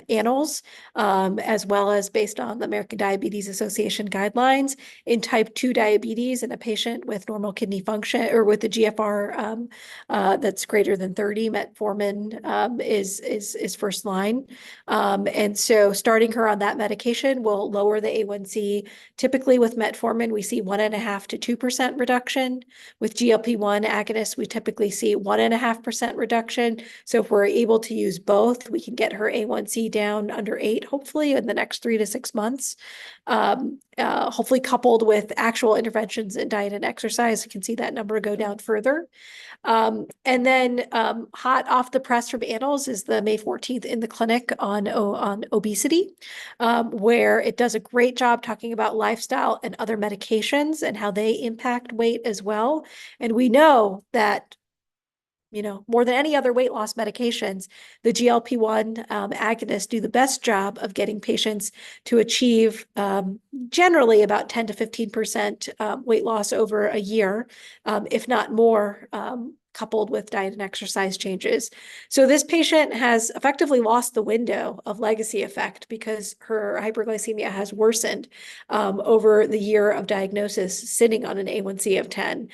E: annals, as well as based on the American Diabetes Association guidelines, in type 2 diabetes in a patient with normal kidney function or with the GFR that's greater than 30, metformin is first line. And so starting her on that medication will lower the A1C. Typically with metformin, we see 1.5% to 2% reduction. With GLP-1 agonists, we typically see 1.5% reduction. So if we're able to use both, we can get her A1C down under 8, hopefully in the next 3 to 6 months. Hopefully coupled with actual interventions in diet and exercise, you can see that number go down further. And then hot off the press from annals is the May 14th in the clinic on obesity, where it does a great job talking about lifestyle and other medications and how they impact weight as well. And we know that more than any other weight loss medications, the GLP-1 agonists do the best job of getting patients to achieve generally about 10 to 15% weight loss over a year, if not more, coupled with diet and exercise changes. So this patient has effectively lost the window of legacy effect because her hyperglycemia has worsened over the year of diagnosis, sitting on an A1C of 10.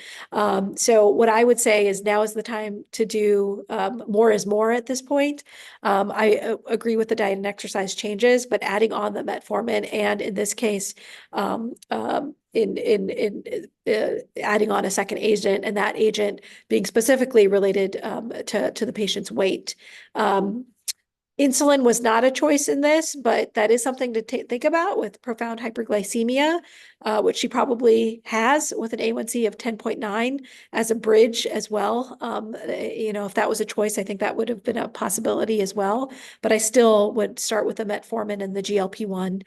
E: So what I would say is now is the time to do more is more at this point. I agree with the diet and exercise changes, but adding on the metformin and in this case, adding on a second agent, and that agent being specifically related to the patient's weight. Insulin was not a choice in this, but that is something to think about with profound hyperglycemia, which she probably has with an A1C of 10.9 as a bridge as well. If that was a choice, I think that would have been a possibility as well. But I still would start with the metformin and the GLP-1.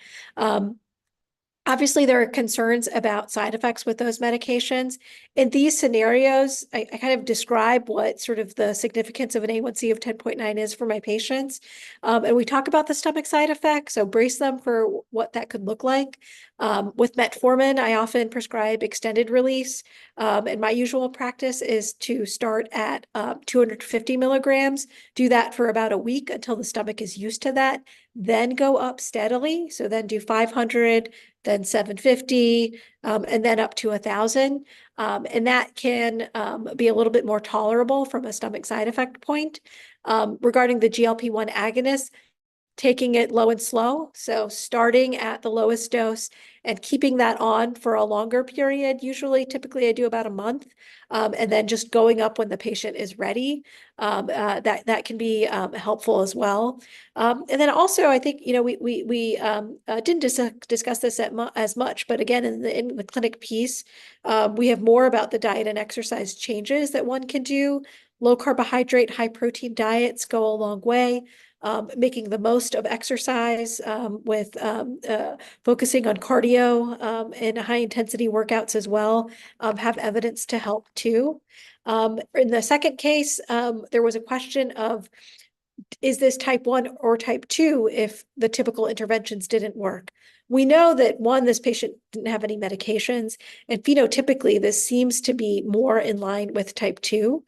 E: Obviously, there are concerns about side effects with those medications. In these scenarios, I kind of describe what sort of the significance of an A1C of 10.9 is for my patients. And we talk about the stomach side effects, so brace them for what that could look like. With metformin, I often prescribe extended release. And my usual practice is to start at 250 milligrams, do that for about a week until the stomach is used to that, then go up steadily. So then do 500, then 750, and then up to 1,000. And that can be a little bit more tolerable from a stomach side effect point. Regarding the GLP-1 agonist, taking it low and slow. So starting at the lowest dose and keeping that on for a longer period. Typically I do about a month, and then just going up when the patient is ready. That can be helpful as well. And then also I think, we didn't discuss this as much, but again, in the clinic piece, we have more about the diet and exercise changes that one can do. Low carbohydrate, high protein diets go a long way. making the most of exercise with focusing on cardio and high intensity workouts as well have evidence to help too. In the second case, there was a question of, is this type 1 or type 2 if the typical interventions didn't work? We know that one, this patient didn't have any medications, and phenotypically, this seems to be more in line with type 2.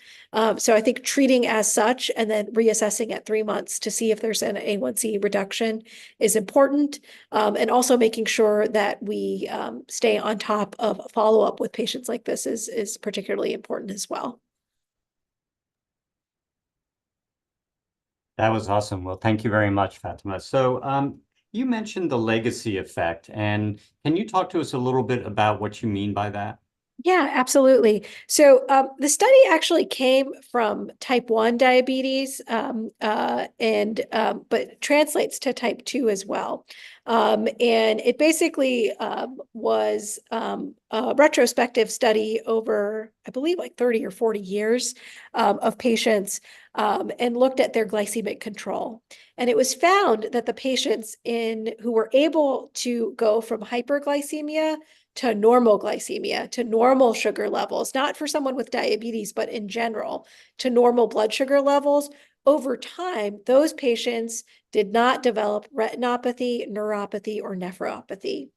E: So I think treating as such and then reassessing at 3 months to see if there's an A1C reduction is important, and also making sure that we stay on top of follow-up with patients like this is particularly important as well.
B: That was awesome. Well, thank you very much, Fatima. So you mentioned the legacy effect, and can you talk to us a little bit about what you mean by that?
E: Yeah, absolutely. So the study actually came from type 1 diabetes, but translates to type 2 as well. And it basically was a retrospective study over, I believe, like 30 or 40 years of patients and looked at their glycemic control. And it was found that the patients who were able to go from hyperglycemia to normal glycemia, to normal sugar levels, not for someone with diabetes, but in general, to normal blood sugar levels, over time, those patients did not develop retinopathy, neuropathy, or nephropathy,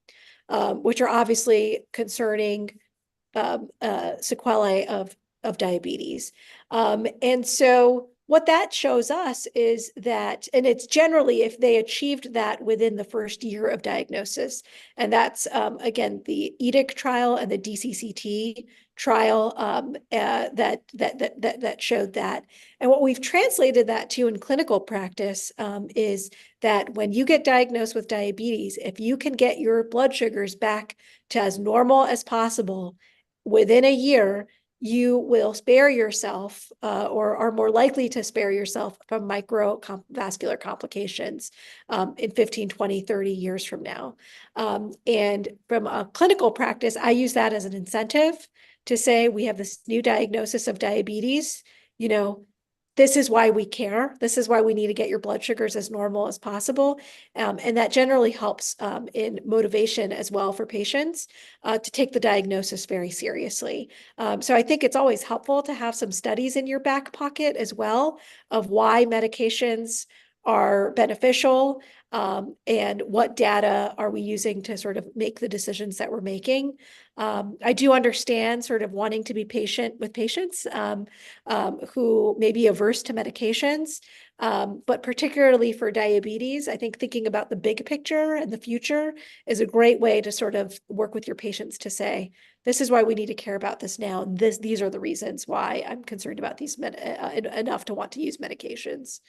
E: which are obviously concerning sequelae of diabetes. And so what that shows us is that, and it's generally if they achieved that within the first year of diagnosis, and that's again the EDIC trial and the DCCT trial that showed that. And what we've translated that to in clinical practice is that when you get diagnosed with diabetes, if you can get your blood sugars back to as normal as possible within a year, you will spare yourself or are more likely to spare yourself from microvascular complications in 15, 20, 30 years from now. And from a clinical practice, I use that as an incentive to say, we have this new diagnosis of diabetes, this is why we care. This is why we need to get your blood sugars as normal as possible. And that generally helps in motivation as well for patients to take the diagnosis very seriously. So I think it's always helpful to have some studies in your back pocket as well of why medications are beneficial and what data are we using to sort of make the decisions that we're making. I do understand sort of wanting to be patient with patients who may be averse to medications, but particularly for diabetes, I think thinking about the big picture and the future is a great way to sort of work with your patients to say, this is why we need to care about this now. These are the reasons why I'm concerned about these enough to want to use medications.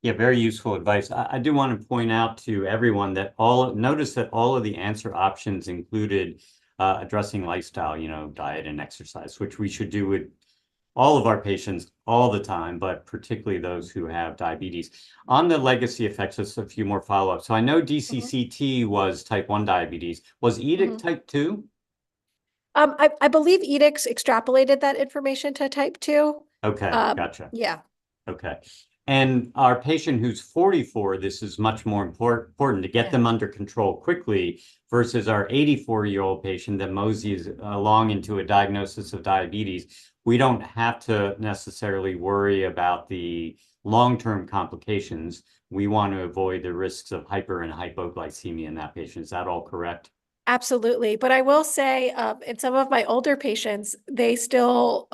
B: Yeah, very useful advice. I do want to point out to everyone that notice that all of the answer options included addressing lifestyle, diet and exercise, which we should do with all of our patients all the time, but particularly those who have diabetes. On the legacy effects, just a few more follow-ups. So I know DCCT was type 1 diabetes. Was EDIC type 2?
E: I believe EDICS extrapolated that information to type 2.
B: Okay, gotcha.
E: Yeah.
B: Okay. And our patient who's 44, this is much more important to get them under control quickly versus our 84-year-old patient that moseys along into a diagnosis of diabetes. We don't have to necessarily worry about the long-term complications. We want to avoid the risks of hyper and hypoglycemia in that patient. Is that all correct?
E: Absolutely. But I will say in some of my older patients, they still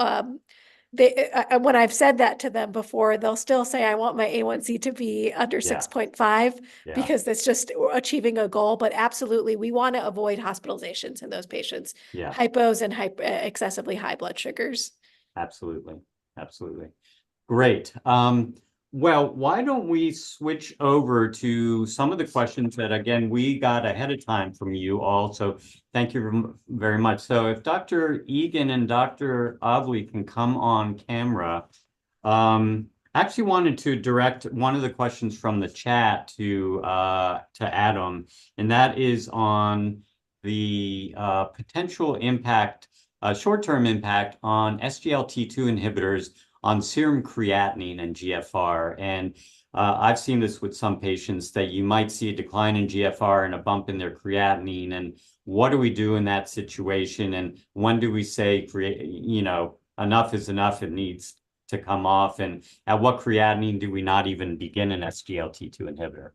E: when I've said that to them before, they'll still say, I want my A1C to be under 6.5 because that's just achieving a goal. But absolutely, we want to avoid hospitalizations in those patients, hypos and excessively high blood sugars.
B: Absolutely. Absolutely. Great. Well, why don't we switch over to some of the questions that, again, we got ahead of time from you all. So thank you very much. So if Dr. Egan and Dr. Avli can come on camera, I actually wanted to direct one of the questions from the chat to Adam, and that is on the potential impact, short-term impact on SGLT2 inhibitors on serum creatinine and GFR. And I've seen this with some patients that you might see a decline in GFR and a bump in their creatinine. And what do we do in that situation? And when do we say, enough is enough, it needs to come off? And at what creatinine do we not even begin an SGLT2 inhibitor?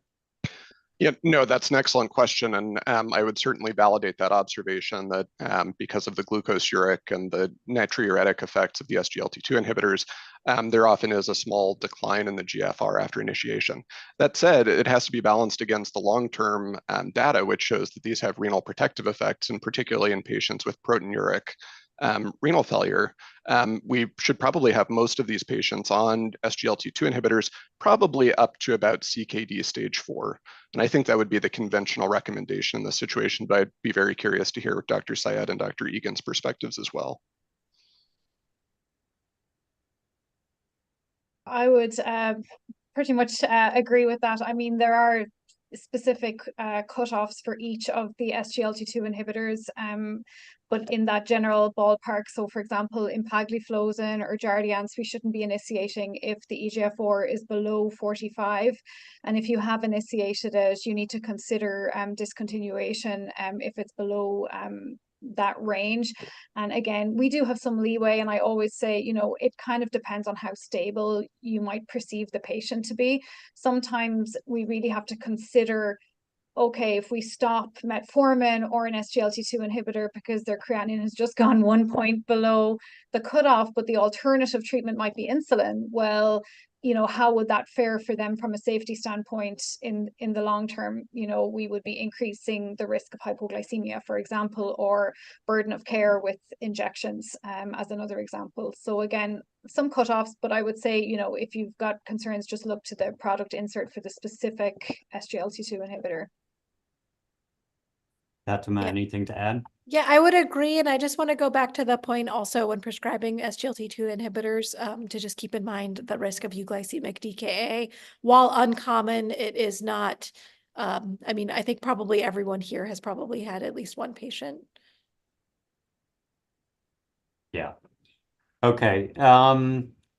C: Yeah, no, that's an excellent question. And I would certainly validate that observation that because of the glucose-uric and the natriuretic effects of the SGLT2 inhibitors, there often is a small decline in the GFR after initiation. That said, it has to be balanced against the long-term data, which shows that these have renal protective effects, and particularly in patients with proteinuria renal failure. We should probably have most of these patients on SGLT2 inhibitors, probably up to about CKD stage 4. And I think that would be the conventional recommendation in this situation, but I'd be very curious to hear Dr. Syed and Dr. Egan's perspectives as well.
D: I would pretty much agree with that. I mean, there are specific cutoffs for each of the SGLT2 inhibitors, but in that general ballpark. So, for example, in empagliflozin or Jardiance, we shouldn't be initiating if the eGFR is below 45. And if you have initiated it, you need to consider discontinuation if it's below that range. And again, we do have some leeway, and I always say, it kind of depends on how stable you might perceive the patient to be. Sometimes we really have to consider, okay, if we stop metformin or an SGLT2 inhibitor because their creatinine has just gone 1 point below the cutoff, but the alternative treatment might be insulin, well, how would that fare for them from a safety standpoint in the long term? We would be increasing the risk of hypoglycemia, for example, or burden of care with injections as another example. So again, some cutoffs, but I would say, if you've got concerns, just look to the product insert for the specific SGLT2 inhibitor.
B: Fatima, anything to add?
E: Yeah, I would agree. And I just want to go back to the point also when prescribing SGLT2 inhibitors to just keep in mind the risk of euglycemic DKA. While uncommon, it is not, I mean, I think probably everyone here has probably had at least one patient.
B: Yeah. Okay.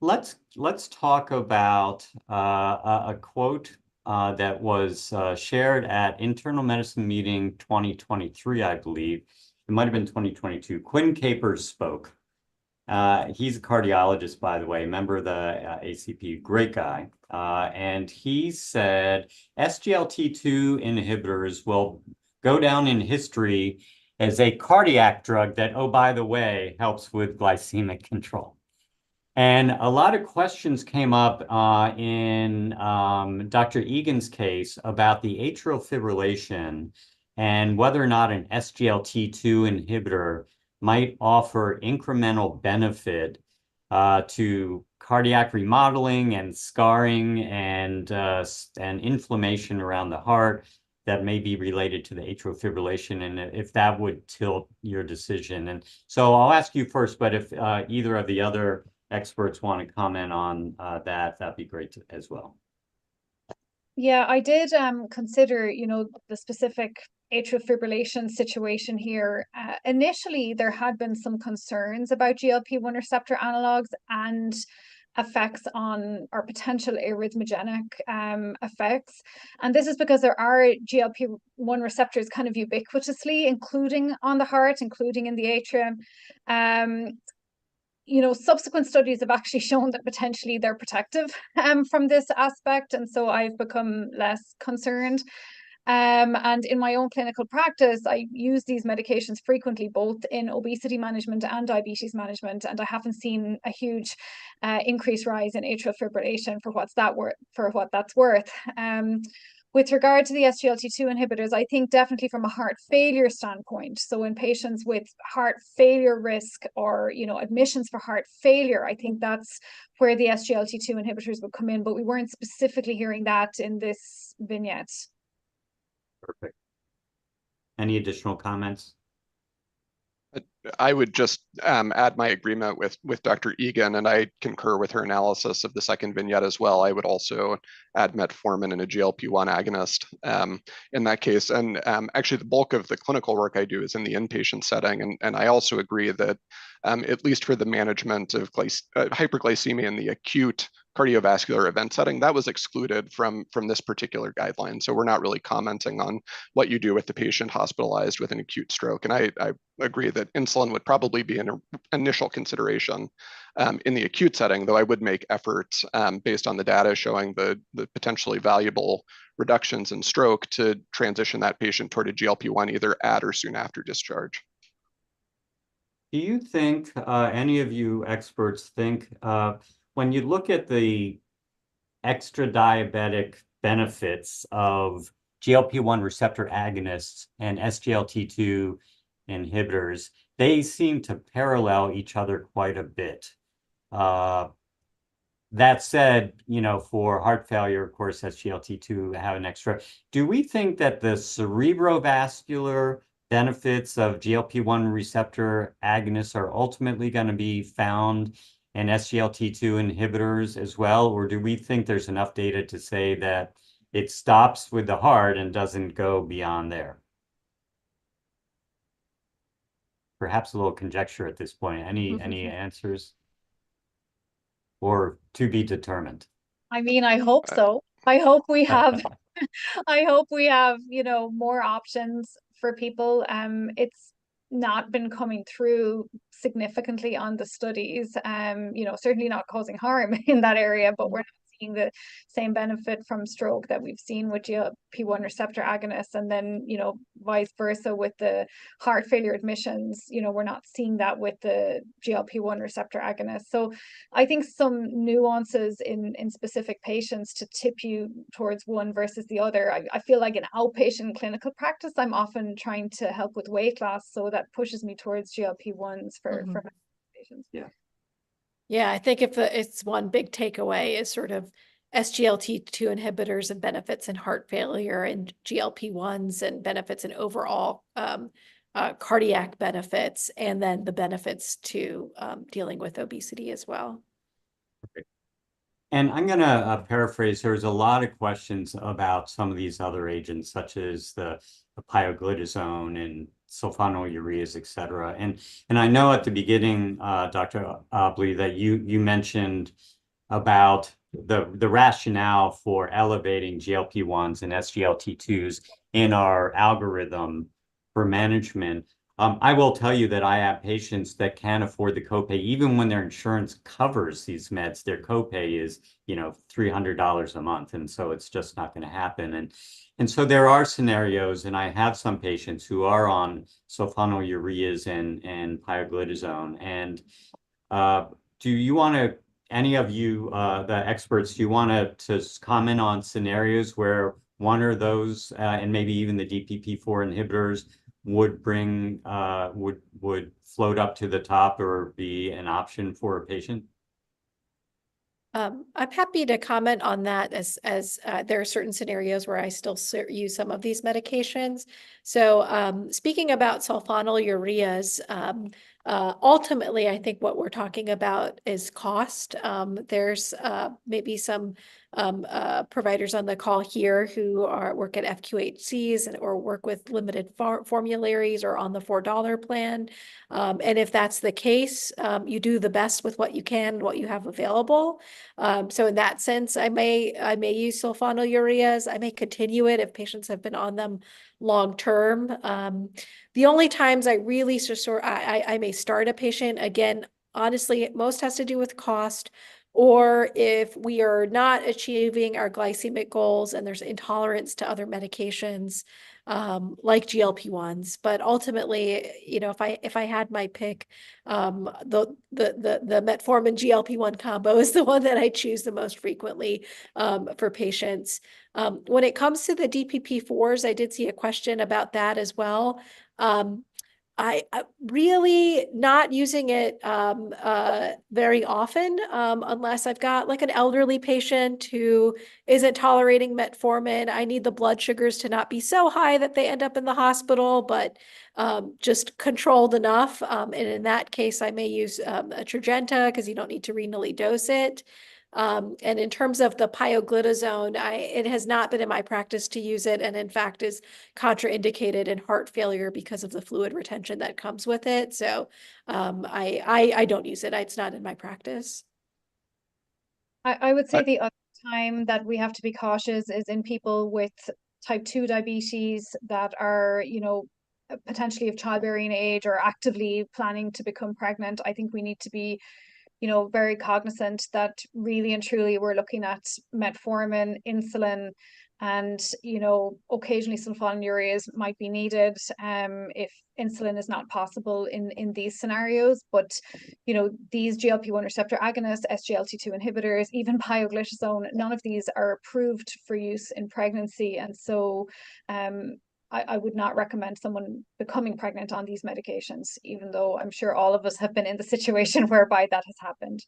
B: Let's talk about a quote that was shared at Internal Medicine Meeting 2023, I believe. It might have been 2022. Quinn Capers spoke. He's a cardiologist, by the way, member of the ACP, great guy. And he said SGLT2 inhibitors will go down in history as a cardiac drug that, oh, by the way, helps with glycemic control. And a lot of questions came up in Dr. Egan's case about the atrial fibrillation and whether or not an SGLT2 inhibitor might offer incremental benefit to cardiac remodeling and scarring and inflammation around the heart that may be related to the atrial fibrillation, and if that would tilt your decision. And so I'll ask you first, but if either of the other experts want to comment on that'd be great as well.
D: Yeah, I did consider, the specific atrial fibrillation situation here. Initially, there had been some concerns about GLP-1 receptor analogs and effects on or potential arrhythmogenic effects. And this is because there are GLP-1 receptors kind of ubiquitously, including on the heart, including in the atrium. Subsequent studies have actually shown that potentially they're protective from this aspect. And so I've become less concerned. And in my own clinical practice, I use these medications frequently, both in obesity management and diabetes management. And I haven't seen a huge increased rise in atrial fibrillation for what that's worth. With regard to the SGLT2 inhibitors, I think definitely from a heart failure standpoint, so in patients with heart failure risk or, admissions for heart failure, I think that's where the SGLT2 inhibitors would come in, but we weren't specifically hearing that in this vignette.
B: Perfect. Any additional comments?
C: I would just add my agreement with Dr. Egan, and I concur with her analysis of the second vignette as well. I would also add metformin and a GLP-1 agonist in that case. And actually, the bulk of the clinical work I do is in the inpatient setting, and I also agree that at least for the management of hyperglycemia in the acute cardiovascular event setting, that was excluded from this particular guideline. So we're not really commenting on what you do with the patient hospitalized with an acute stroke. And I agree that insulin would probably be an initial consideration in the acute setting, though I would make efforts based on the data showing the potentially valuable reductions in stroke to transition that patient toward a GLP-1 either at or soon after discharge.
B: Do you think, any of you experts think, when you look at the extra diabetic benefits of GLP-1 receptor agonists and SGLT2 inhibitors, they seem to parallel each other quite a bit. That said, for heart failure, of course, SGLT2 have an extra. Do we think that the cerebrovascular benefits of GLP-1 receptor agonists are ultimately going to be found in SGLT2 inhibitors as well? Or do we think there's enough data to say that it stops with the heart and doesn't go beyond there? Perhaps a little conjecture at this point. Any answers? Or to be determined?
D: I mean, I hope so. I hope we have I hope we have, more options for people. It's not been coming through significantly on the studies, certainly not causing harm in that area, but we're not seeing the same benefit from stroke that we've seen with GLP-1 receptor agonists, and then, vice versa with the heart failure admissions, we're not seeing that with the GLP-1 receptor agonists. So I think some nuances in specific patients to tip you towards one versus the other. I feel like in outpatient clinical practice, I'm often trying to help with weight loss, so that pushes me towards GLP-1s for patients.
E: Yeah, I think if it's one big takeaway is sort of SGLT2 inhibitors and benefits in heart failure, and GLP-1s and benefits in overall cardiac benefits, and then the benefits to dealing with obesity as well.
B: Okay. And I'm going to paraphrase. There's a lot of questions about some of these other agents, such as the pioglitazone and sulfonylureas, et cetera. And I know at the beginning, Dr. Obley, that you mentioned about the rationale for elevating GLP-1s and SGLT2s in our algorithm for management. I will tell you that I have patients that can't afford the copay, even when their insurance covers these meds. Their copay is, $300 a month, and so it's just not going to happen. And so there are scenarios, and I have some patients who are on sulfonylureas and pioglitazone. And do you want to, any of you, the experts, do you want to comment on scenarios where one or those, and maybe even the DPP-4 inhibitors, would bring would float up to the top or be an option for a patient?
E: I'm happy to comment on that, as there are certain scenarios where I still use some of these medications. So speaking about sulfonylureas, ultimately, I think what we're talking about is cost. There's maybe some providers on the call here who work at FQHCs or work with limited formularies or on the $4 plan. And if that's the case, you do the best with what you can, what you have available. So in that sense, I may use sulfonylureas. I may continue it if patients have been on them long term. The only times I really I may start a patient, again, honestly, most has to do with cost, or if we are not achieving our glycemic goals and there's intolerance to other medications, like GLP-1s. But ultimately, if I had my pick, the metformin GLP-1 combo is the one that I choose the most frequently for patients. When it comes to the DPP-4s, I did see a question about that as well. I really not using it very often, unless I've got like an elderly patient who isn't tolerating metformin. I need the blood sugars to not be so high that they end up in the hospital, but just controlled enough. And in that case, I may use a Tradjenta because you don't need to renally dose it. And in terms of the pioglitazone, it has not been in my practice to use it, and in fact is contraindicated in heart failure because of the fluid retention that comes with it. So I don't use it. It's not in my practice.
D: I would say the other time that we have to be cautious is in people with type 2 diabetes that are, potentially of childbearing age or actively planning to become pregnant. I think we need to be very cognizant that really and truly we're looking at metformin, insulin, and, occasionally sulfonylureas might be needed if insulin is not possible in these scenarios. But, these GLP-1 receptor agonists, SGLT2 inhibitors, even pioglitazone, none of these are approved for use in pregnancy. And so I would not recommend someone becoming pregnant on these medications, even though I'm sure all of us have been in the situation whereby that has happened.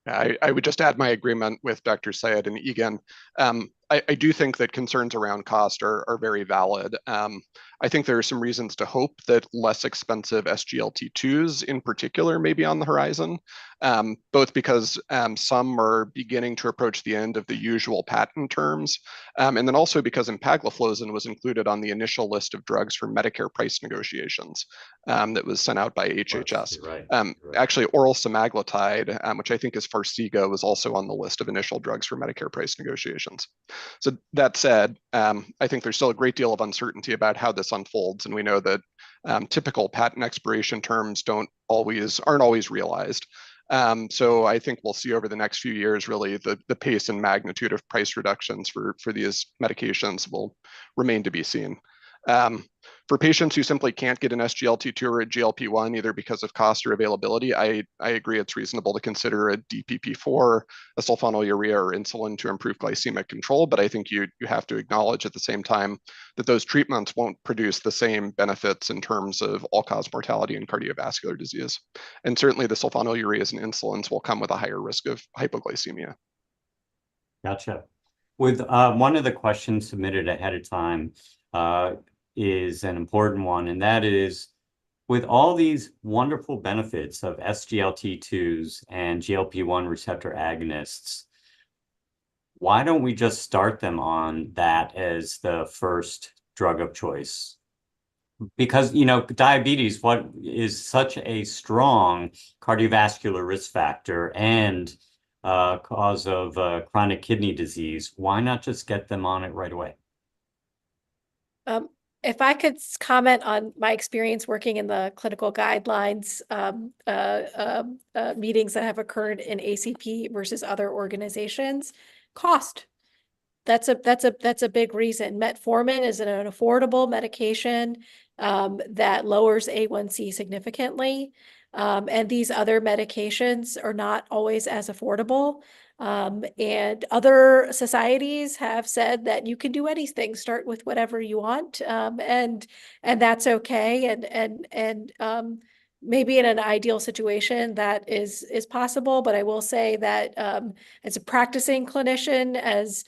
C: I would just add my agreement with Dr. Syed and Egan. I do think that concerns around cost are very valid. I think there are some reasons to hope that less expensive SGLT2s in particular may be on the horizon, both because some are beginning to approach the end of the usual patent terms, and then also because empagliflozin was included on the initial list of drugs for Medicare price negotiations that was sent out by HHS.
B: Right.
C: Actually, oral semaglutide, which I think is Farxiga, was also on the list of initial drugs for Medicare price negotiations. So that said, I think there's still a great deal of uncertainty about how this unfolds, and we know that typical patent expiration terms aren't always realized. So I think we'll see over the next few years, really, the pace and magnitude of price reductions for these medications will remain to be seen. For patients who simply can't get an SGLT2 or a GLP-1, either because of cost or availability, I agree it's reasonable to consider a DPP-4, a sulfonylurea, or insulin to improve glycemic control. But I think you have to acknowledge at the same time that those treatments won't produce the same benefits in terms of all-cause mortality and cardiovascular disease. And certainly the sulfonylureas and insulins will come with a higher risk of hypoglycemia.
B: Gotcha. With one of the questions submitted ahead of time, is an important one, and that is, with all these wonderful benefits of SGLT2s and GLP-1 receptor agonists, why don't we just start them on that as the first drug of choice? Because, diabetes, what is such a strong cardiovascular risk factor and cause of chronic kidney disease, why not just get them on it right away?
E: If I could comment on my experience working in the clinical guidelines meetings that have occurred in ACP versus other organizations, cost. That's a big reason. Metformin is an affordable medication that lowers A1C significantly, and these other medications are not always as affordable. And other societies have said that you can do anything, start with whatever you want, and that's okay. And maybe in an ideal situation that is possible, but I will say that as a practicing clinician, as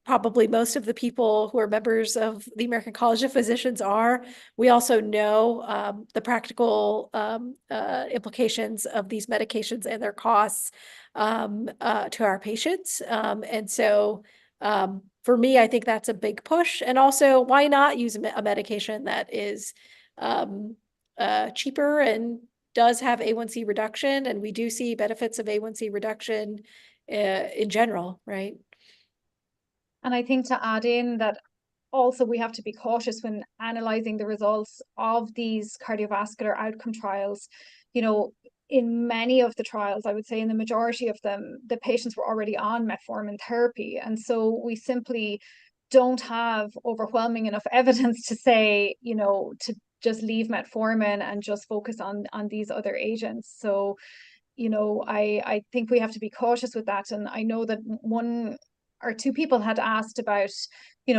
E: probably most of the people who are members of the American College of Physicians are, we also know the practical implications of these medications and their costs to our patients. And so for me, I think that's a big push. And also, why not use a medication that is cheaper and does have A1C reduction? And we do see benefits of A1C reduction in general, right?
D: And I think to add in that also we have to be cautious when analyzing the results of these cardiovascular outcome trials. In many of the trials, I would say in the majority of them, the patients were already on metformin therapy. And so we simply don't have overwhelming enough evidence to say, to just leave metformin and just focus on these other agents. So, I think we have to be cautious with that. And I know that one or two people had asked about,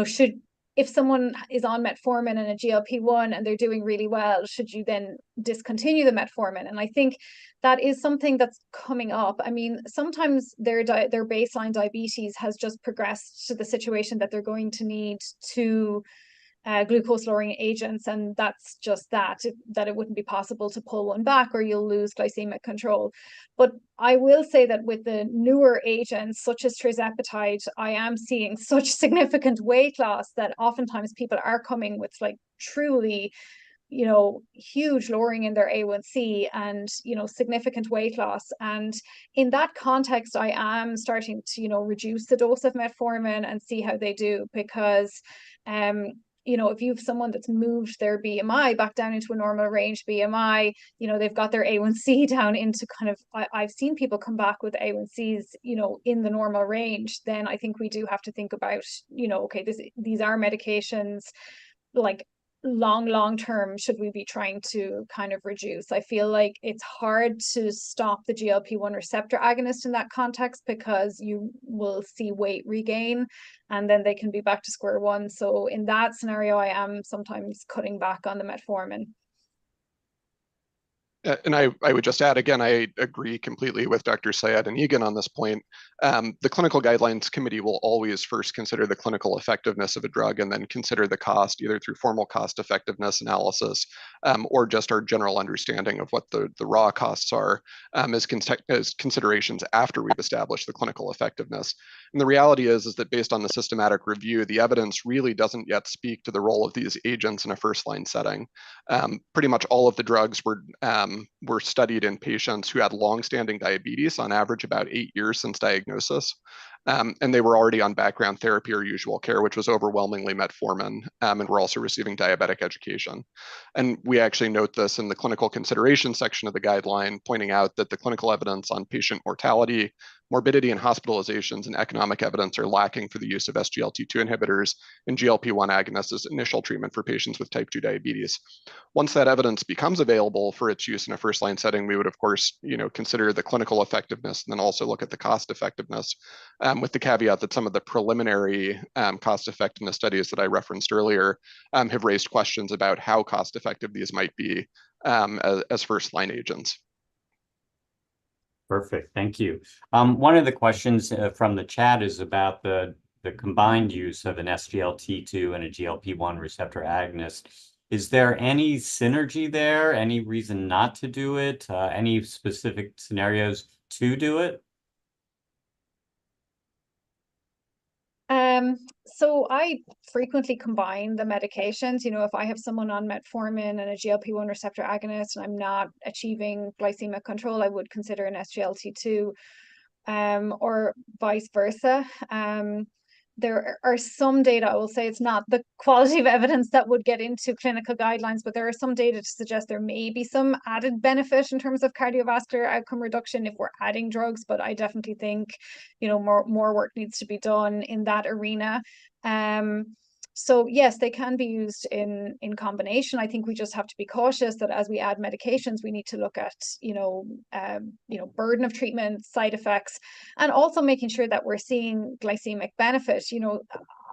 D: should if someone is on metformin and a GLP-1 and they're doing really well, should you then discontinue the metformin? And I think that is something that's coming up. I mean, sometimes their baseline diabetes has just progressed to the situation that they're going to need to glucose lowering agents, and that's just that it wouldn't be possible to pull one back or you'll lose glycemic control. But I will say that with the newer agents such as tirzepatide, I am seeing such significant weight loss that oftentimes people are coming with like truly, you know, huge lowering in their A1C and, you know, significant weight loss. And in that context, I am starting to, you know, reduce the dose of metformin and see how they do, because you know, if you have someone that's moved their BMI back down into a normal range BMI, you know, they've got their A1C down into kind of, I've seen people come back with A1Cs, you know, in the normal range, then I think we do have to think about, you know, okay, these are medications, like long term, should we be trying to kind of reduce? I feel like it's hard to stop the GLP-1 receptor agonist in that context, because you will see weight regain and then they can be back to square one. So in that scenario, I am sometimes cutting back on the metformin.
C: And I would just add, again, I agree completely with Dr. Syed and Egan on this point. The clinical guidelines committee will always first consider the clinical effectiveness of a drug and then consider the cost, either through formal cost effectiveness analysis or just our general understanding of what the raw costs are as considerations after we've established the clinical effectiveness. And the reality is that based on the systematic review, the evidence really doesn't yet speak to the role of these agents in a first-line setting. Pretty much all of the drugs were studied in patients who had long-standing diabetes, on average about 8 years since diagnosis. And they were already on background therapy or usual care, which was overwhelmingly metformin, and were also receiving diabetic education. And we actually note this in the clinical consideration section of the guideline, pointing out that the clinical evidence on patient mortality, morbidity, and hospitalizations and economic evidence are lacking for the use of SGLT2 inhibitors and GLP-1 agonists as initial treatment for patients with type 2 diabetes. Once that evidence becomes available for its use in a first-line setting, we would, of course, you know, consider the clinical effectiveness and then also look at the cost effectiveness, with the caveat that some of the preliminary cost effectiveness studies that I referenced earlier have raised questions about how cost effective these might be as first-line agents.
B: Perfect, thank you. One of the questions from the chat is about the combined use of an SGLT2 and a GLP-1 receptor agonist. Is there any synergy there? Any reason not to do it? Any specific scenarios to do it?
D: So I frequently combine the medications. You know, if I have someone on metformin and a GLP-1 receptor agonist and I'm not achieving glycemic control, I would consider an SGLT2, or vice versa. There are some data, I will say it's not the quality of evidence that would get into clinical guidelines, but there are some data to suggest there may be some added benefit in terms of cardiovascular outcome reduction if we're adding drugs. But I definitely think, you know, more work needs to be done in that arena. So yes, they can be used in combination. I think we just have to be cautious that as we add medications, we need to look at, you know, burden of treatment, side effects, and also making sure that we're seeing glycemic benefit. You know,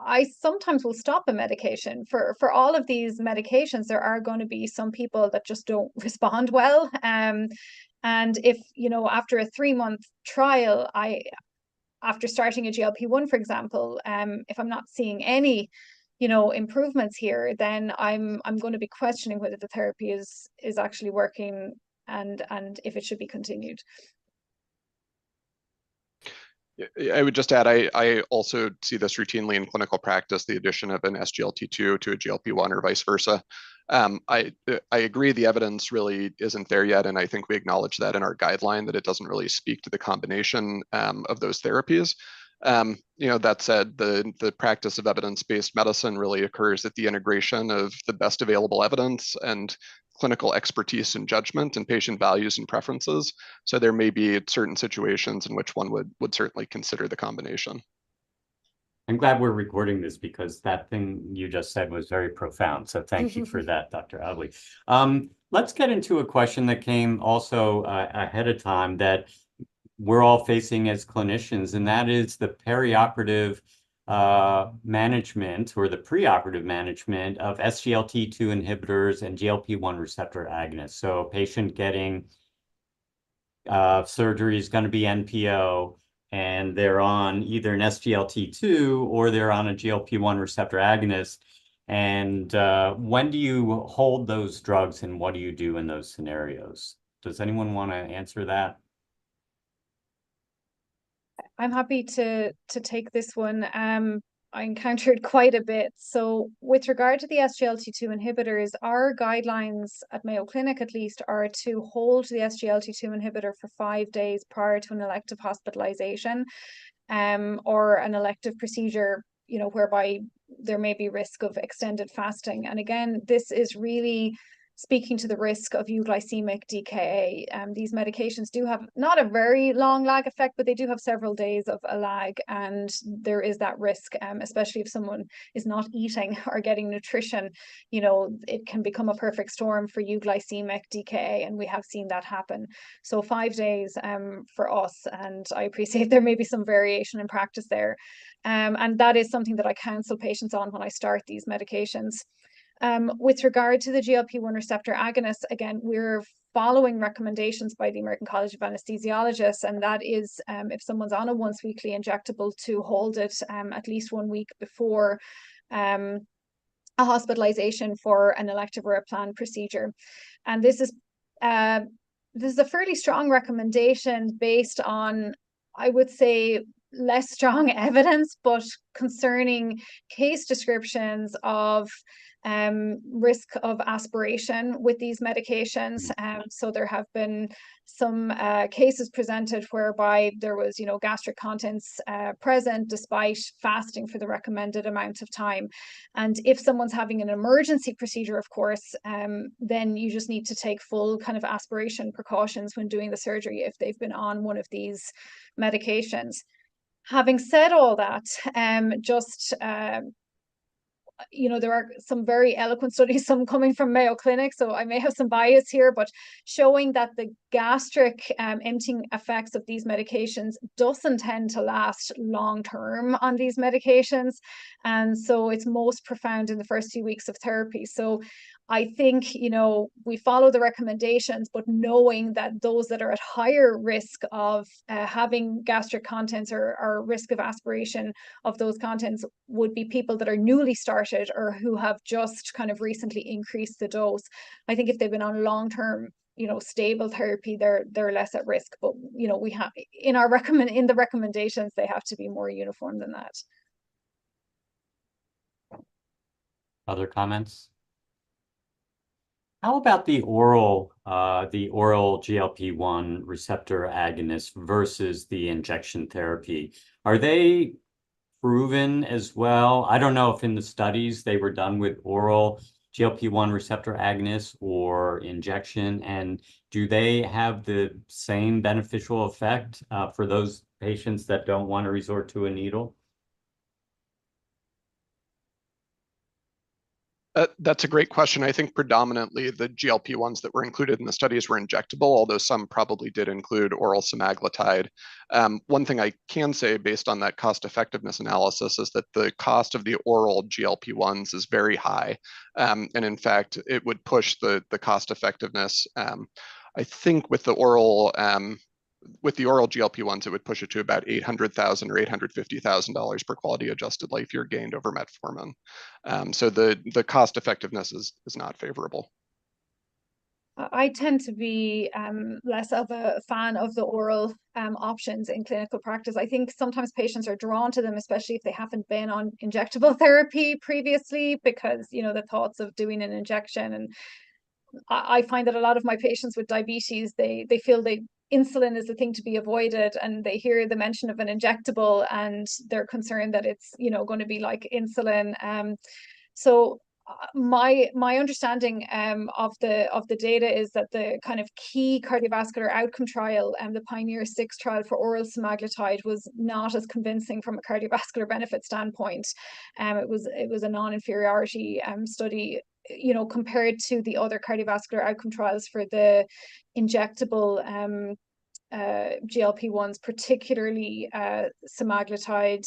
D: I sometimes will stop a medication for all of these medications. There are going to be some people that just don't respond well. And if, you know, after a 3-month trial, after starting a GLP-1, for example, if I'm not seeing any, you know, improvements here, then I'm going to be questioning whether the therapy is actually working and if it should be continued.
C: I would just add, I also see this routinely in clinical practice, the addition of an SGLT2 to a GLP-1 or vice versa. I agree the evidence really isn't there yet, and I think we acknowledge that in our guideline, that it doesn't really speak to the combination of those therapies. You know, that said, the practice of evidence-based medicine really occurs at the integration of the best available evidence and clinical expertise and judgment and patient values and preferences. So there may be certain situations in which one would certainly consider the combination.
B: I'm glad we're recording this because that thing you just said was very profound. So thank you for that, Dr. Adley. Let's get into a question that came also ahead of time that we're all facing as clinicians, and that is the perioperative management or the preoperative management of SGLT2 inhibitors and GLP-1 receptor agonists. So a patient getting surgery is going to be NPO, and they're on either an SGLT2 or they're on a GLP-1 receptor agonist. And when do you hold those drugs, and what do you do in those scenarios? Does anyone want to answer that?
D: I'm happy to take this one. I encountered quite a bit. So with regard to the SGLT2 inhibitors, our guidelines at Mayo Clinic at least are to hold the SGLT2 inhibitor for 5 days prior to an elective hospitalization, or an elective procedure, you know, whereby there may be risk of extended fasting. And again, this is really speaking to the risk of euglycemic DKA. These medications do have not a very long lag effect, but they do have several days of a lag, and there is that risk, especially if someone is not eating or getting nutrition. You know, it can become a perfect storm for euglycemic DKA, and we have seen that happen. So 5 days for us, and I appreciate there may be some variation in practice there. And that is something that I counsel patients on when I start these medications. With regard to the GLP-1 receptor agonists, again, we're following recommendations by the American College of Anesthesiologists, and that is if someone's on a once weekly injectable, to hold it at least 1 week before a hospitalization for an elective or a planned procedure. And this is a fairly strong recommendation based on, I would say, less strong evidence, but concerning case descriptions of risk of aspiration with these medications. So there have been some cases presented whereby there was, you know, gastric contents present despite fasting for the recommended amount of time. And if someone's having an emergency procedure, of course, then you just need to take full kind of aspiration precautions when doing the surgery if they've been on one of these medications. Having said all that, you know, there are some very eloquent studies, some coming from Mayo Clinic, so I may have some bias here, but showing that the gastric emptying effects of these medications doesn't tend to last long term on these medications. And so it's most profound in the first few weeks of therapy. So I think, you know, we follow the recommendations, but knowing that those that are at higher risk of having gastric contents or risk of aspiration of those contents would be people that are newly started or who have just kind of recently increased the dose. I think if they've been on long-term, you know, stable therapy, they're less at risk. But, you know, we have in the recommendations, they have to be more uniform than that.
B: Other comments? How about the oral GLP-1 receptor agonist versus the injection therapy? Are they proven as well? I don't know if in the studies they were done with oral GLP-1 receptor agonists or injection, and do they have the same beneficial effect for those patients that don't want to resort to a needle?
C: That's a great question. I think predominantly the GLP-1s that were included in the studies were injectable, although some probably did include oral semaglutide. One thing I can say based on that cost effectiveness analysis is that the cost of the oral GLP-1s is very high. And in fact, it would push the cost effectiveness. I think with the oral GLP-1s, it would push it to about $800,000 or $850,000 per quality adjusted life year gained over metformin. So the cost effectiveness is not favorable.
D: I tend to be less of a fan of the oral options in clinical practice. I think sometimes patients are drawn to them, especially if they haven't been on injectable therapy previously, because, you know, the thoughts of doing an injection. And I find that a lot of my patients with diabetes, they feel insulin is the thing to be avoided, and they hear the mention of an injectable and they're concerned that it's, you know, going to be like insulin. So my understanding of the data is that the kind of key cardiovascular outcome trial and the Pioneer 6 trial for oral semaglutide was not as convincing from a cardiovascular benefit standpoint. It was a non-inferiority study, you know, compared to the other cardiovascular outcome trials for the injectable GLP-1s, particularly semaglutide,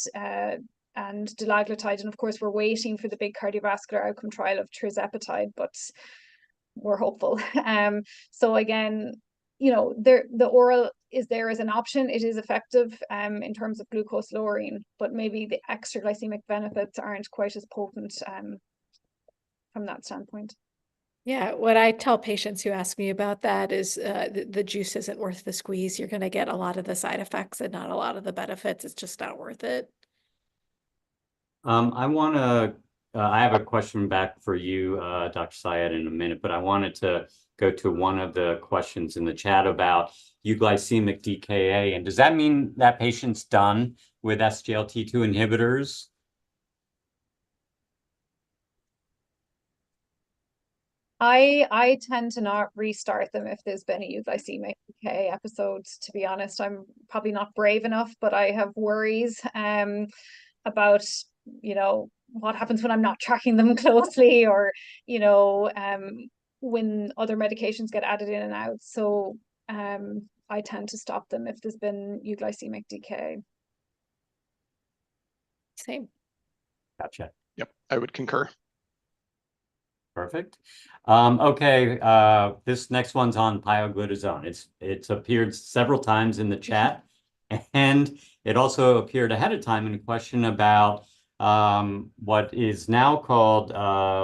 D: dulaglutide. And of course, we're waiting for the big cardiovascular outcome trial of tirzepatide, but we're hopeful. So again, you know, the oral is there as an option. It is effective in terms of glucose lowering, but maybe the extra glycemic benefits aren't quite as potent from that standpoint.
E: Yeah, what I tell patients who ask me about that is the juice isn't worth the squeeze. You're going to get a lot of the side effects and not a lot of the benefits. It's just not worth it.
B: I have a question back for you, Dr. Syed, in a minute, but I wanted to go to one of the questions in the chat about euglycemic DKA. And does that mean that patient's done with SGLT2 inhibitors?
D: I tend to not restart them if there's been a euglycemic decay episode, to be honest. I'm probably not brave enough, but I have worries about, you know, what happens when I'm not tracking them closely, or, you know, when other medications get added in and out. So I tend to stop them if there's been euglycemic decay.
E: Same.
B: Gotcha.
C: Yep, I would concur.
B: Perfect. Okay, this next one's on pioglitazone. It's appeared several times in the chat, and it also appeared ahead of time in a question about what is now called,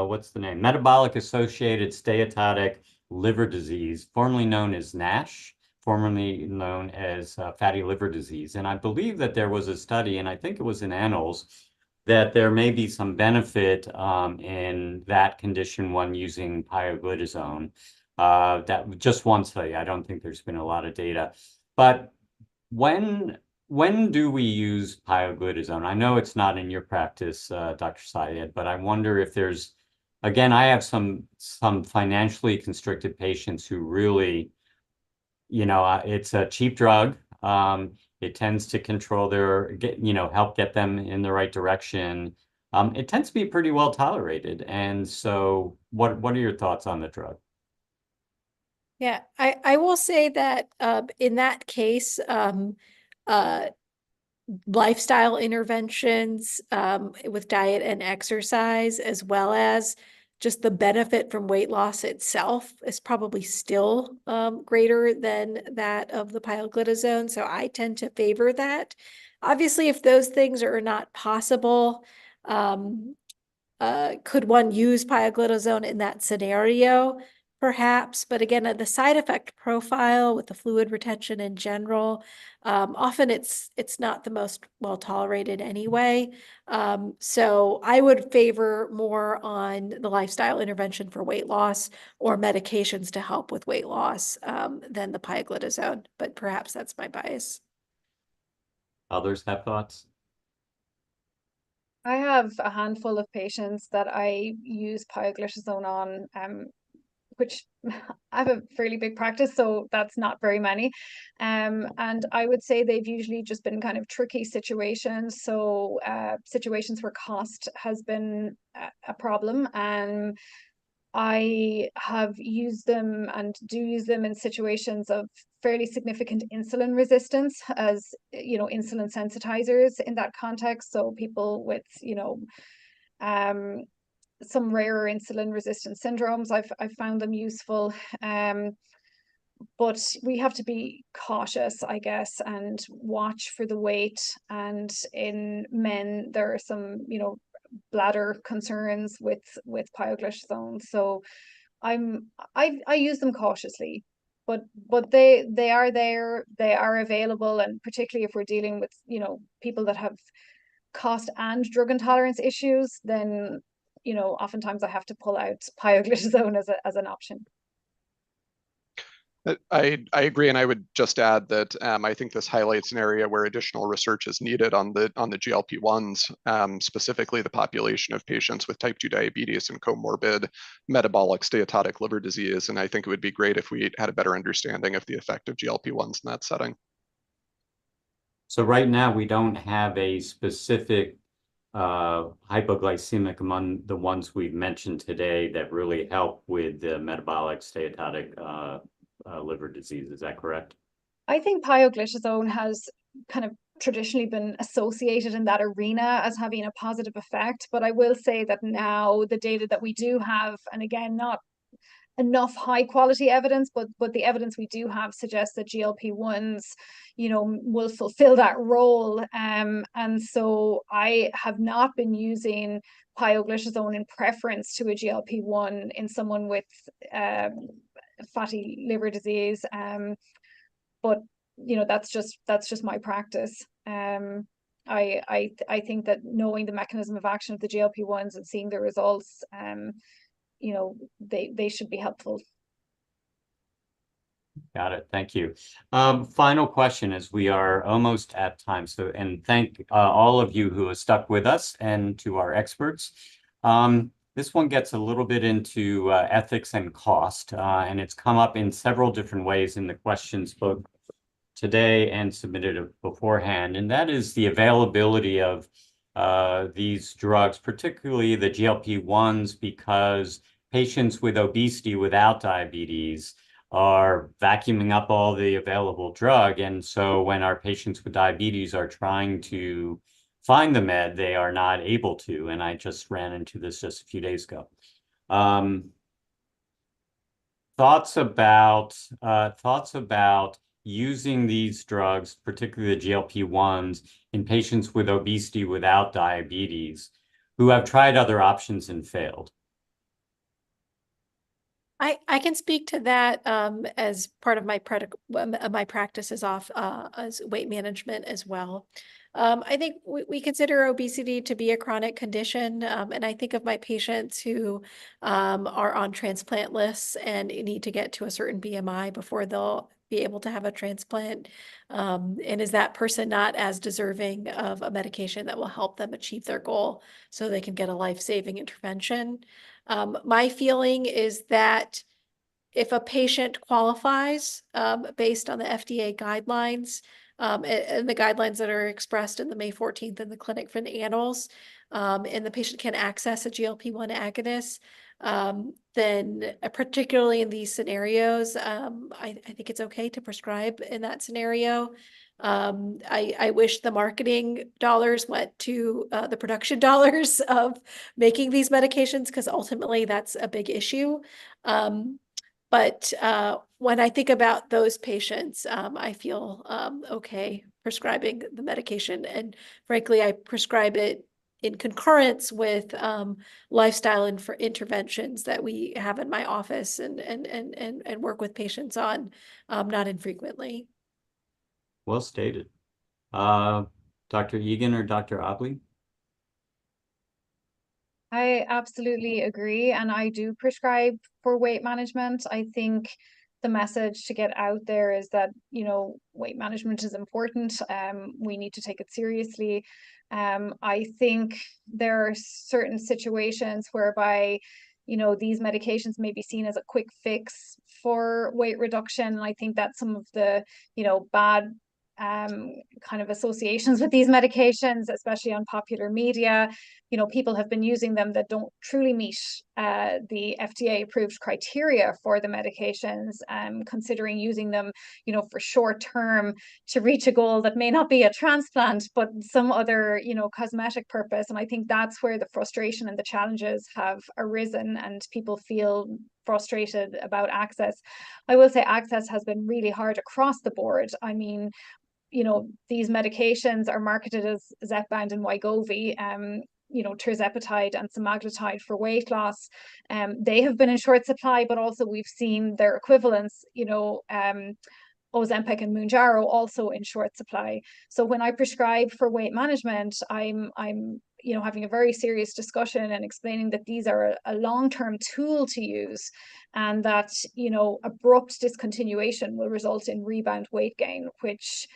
B: what's the name? Metabolic associated steatotic liver disease, formerly known as NASH, formerly known as fatty liver disease. And I believe that there was a study, and I think it was in Annals, that there may be some benefit in that condition when using pioglitazone. That just one study. I don't think there's been a lot of data. But when do we use pioglitazone? I know it's not in your practice, Dr. Syed, but I wonder if there's, again, I have some financially constricted patients who really, you know, it's a cheap drug. It tends to control help get them in the right direction. It tends to be pretty well tolerated. And so what are your thoughts on the drug?
E: Yeah, I will say that in that case, lifestyle interventions with diet and exercise, as well as just the benefit from weight loss itself, is probably still greater than that of the pioglitazone. So I tend to favor that. Obviously, if those things are not possible, could one use pioglitazone in that scenario? Perhaps, but again, the side effect profile with the fluid retention in general, often it's not the most well tolerated anyway. So I would favor more on the lifestyle intervention for weight loss or medications to help with weight loss than the pioglitazone, but perhaps that's my bias.
B: Others have thoughts?
D: I have a handful of patients that I use pioglitazone on, which I have a fairly big practice, so that's not very many. And I would say they've usually just been kind of tricky situations. So situations where cost has been a problem. And I have used them and do use them in situations of fairly significant insulin resistance as, you know, insulin sensitizers in that context. So people with, you know, some rarer insulin resistant syndromes, I've found them useful. But we have to be cautious, I guess, and watch for the weight. And in men, there are some, you know, bladder concerns with pioglitazone. So I use them cautiously, but they are there, they are available, and particularly if we're dealing with, you know, people that have cost and drug intolerance issues, then, you know, oftentimes I have to pull out pioglitazone as an option.
C: I agree, and I would just add that I think this highlights an area where additional research is needed on the GLP-1s, specifically the population of patients with type 2 diabetes and comorbid metabolic steatotic liver disease. And I think it would be great if we had a better understanding of the effect of GLP-1s in that setting.
B: So right now we don't have a specific hypoglycemic among the ones we've mentioned today that really help with the metabolic steatotic liver disease. Is that correct?
D: I think pioglitazone has kind of traditionally been associated in that arena as having a positive effect. But I will say that now the data that we do have, and again, not enough high quality evidence, but the evidence we do have suggests that GLP-1s, will fulfill that role. And so I have not been using pioglitazone in preference to a GLP-1 in someone with fatty liver disease. But that's just my practice. I think that knowing the mechanism of action of the GLP-1s and seeing the results, they should be helpful.
B: Got it. Thank you. Final question, as we are almost at time. So, and thank all of you who have stuck with us, and to our experts. This one gets a little bit into ethics and cost, and it's come up in several different ways in the questions both today and submitted beforehand. And that is the availability of these drugs, particularly the GLP-1s, because patients with obesity without diabetes are vacuuming up all the available drug. And so when our patients with diabetes are trying to find the med, they are not able to. And I just ran into this just a few days ago. Thoughts about using these drugs, particularly the GLP-1s, in patients with obesity without diabetes who have tried other options and failed.
E: I can speak to that as part of my practice as weight management as well. I think we consider obesity to be a chronic condition, and I think of my patients who are on transplant lists and need to get to a certain BMI before they'll be able to have a transplant. And is that person not as deserving of a medication that will help them achieve their goal so they can get a life-saving intervention? My feeling is that if a patient qualifies based on the FDA guidelines and the guidelines that are expressed in the May 14th in the Clinic for the Annals, and the patient can access a GLP-1 agonist, then particularly in these scenarios, I think it's okay to prescribe in that scenario. I wish the marketing dollars went to the production dollars of making these medications, because ultimately that's a big issue. But when I think about those patients, I feel okay prescribing the medication. And frankly, I prescribe it in concurrence with lifestyle interventions that we have in my office and work with patients on not infrequently.
B: Well stated. Dr. Egan or Dr. Obley?
D: I absolutely agree. And I do prescribe for weight management. I think the message to get out there is that, weight management is important. We need to take it seriously. I think there are certain situations whereby, these medications may be seen as a quick fix for weight reduction. And I think that some of the, bad kind of associations with these medications, especially on popular media, people have been using them that don't truly meet the FDA approved criteria for the medications, considering using them, for short term to reach a goal that may not be a transplant, but some other, cosmetic purpose. And I think that's where the frustration and the challenges have arisen, and people feel frustrated about access. I will say access has been really hard across the board. I mean, these medications are marketed as Zepbound and Wegovy, tirzepatide and semaglutide for weight loss. They have been in short supply, but also we've seen their equivalents, Ozempic and Mounjaro, also in short supply. So when I prescribe for weight management, I'm having a very serious discussion and explaining that these are a long-term tool to use, and that abrupt discontinuation will result in rebound weight gain, which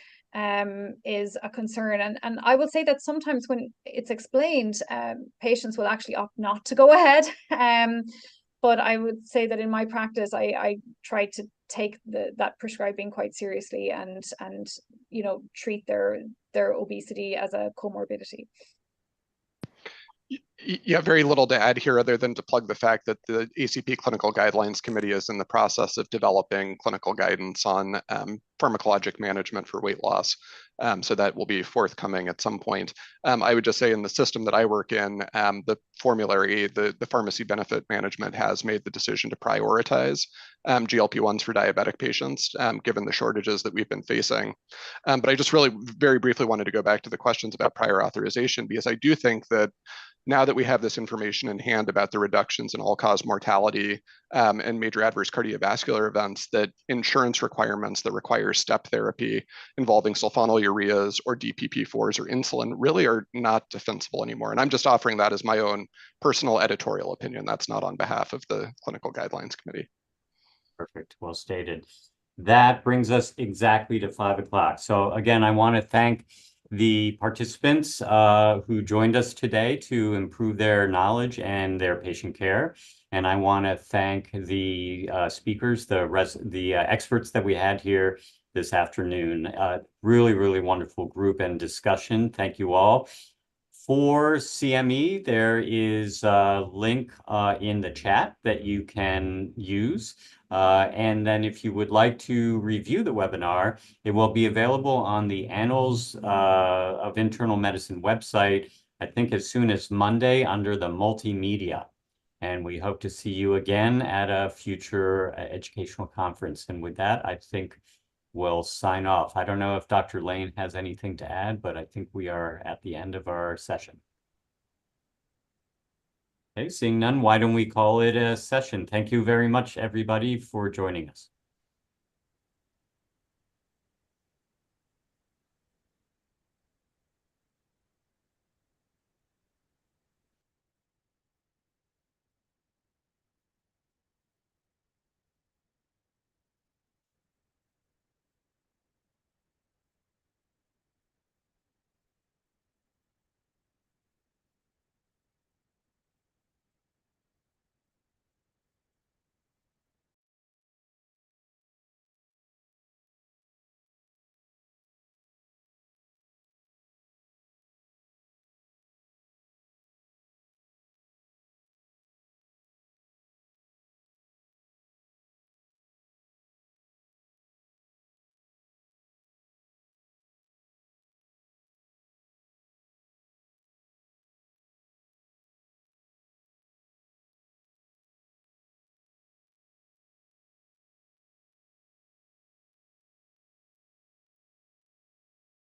D: is a concern. And I will say that sometimes when it's explained, patients will actually opt not to go ahead. But I would say that in my practice, I try to take that prescribing quite seriously and treat their obesity as a comorbidity.
C: Yeah, very little to add here other than to plug the fact that the ACP Clinical Guidelines Committee is in the process of developing clinical guidance on pharmacologic management for weight loss. So that will be forthcoming at some point. I would just say in the system that I work in, the formulary, the pharmacy benefit management has made the decision to prioritize GLP-1s for diabetic patients, given the shortages that we've been facing. But I just really very briefly wanted to go back to the questions about prior authorization, because I do think that now that we have this information in hand about the reductions in all-cause mortality and major adverse cardiovascular events, that insurance requirements that require step therapy involving sulfonylureas or DPP-4s or insulin really are not defensible anymore. And I'm just offering that as my own personal editorial opinion. That's not on behalf of the Clinical Guidelines Committee.
B: Perfect. Well stated. That brings us exactly to 5 o'clock. So again, I want to thank the participants who joined us today to improve their knowledge and their patient care. And I want to thank the speakers, the experts that we had here this afternoon. Really, really wonderful group and discussion. Thank you all. For CME, there is a link in the chat that you can use. And then if you would like to review the webinar, it will be available on the Annals of Internal Medicine website, I think as soon as Monday under the multimedia. And we hope to see you again at a future educational conference. And with that, I think we'll sign off. I don't know if Dr. Lane has anything to add, but I think we are at the end of our session. Okay, seeing none, why don't we call it a session? Thank you very much, everybody, for joining us.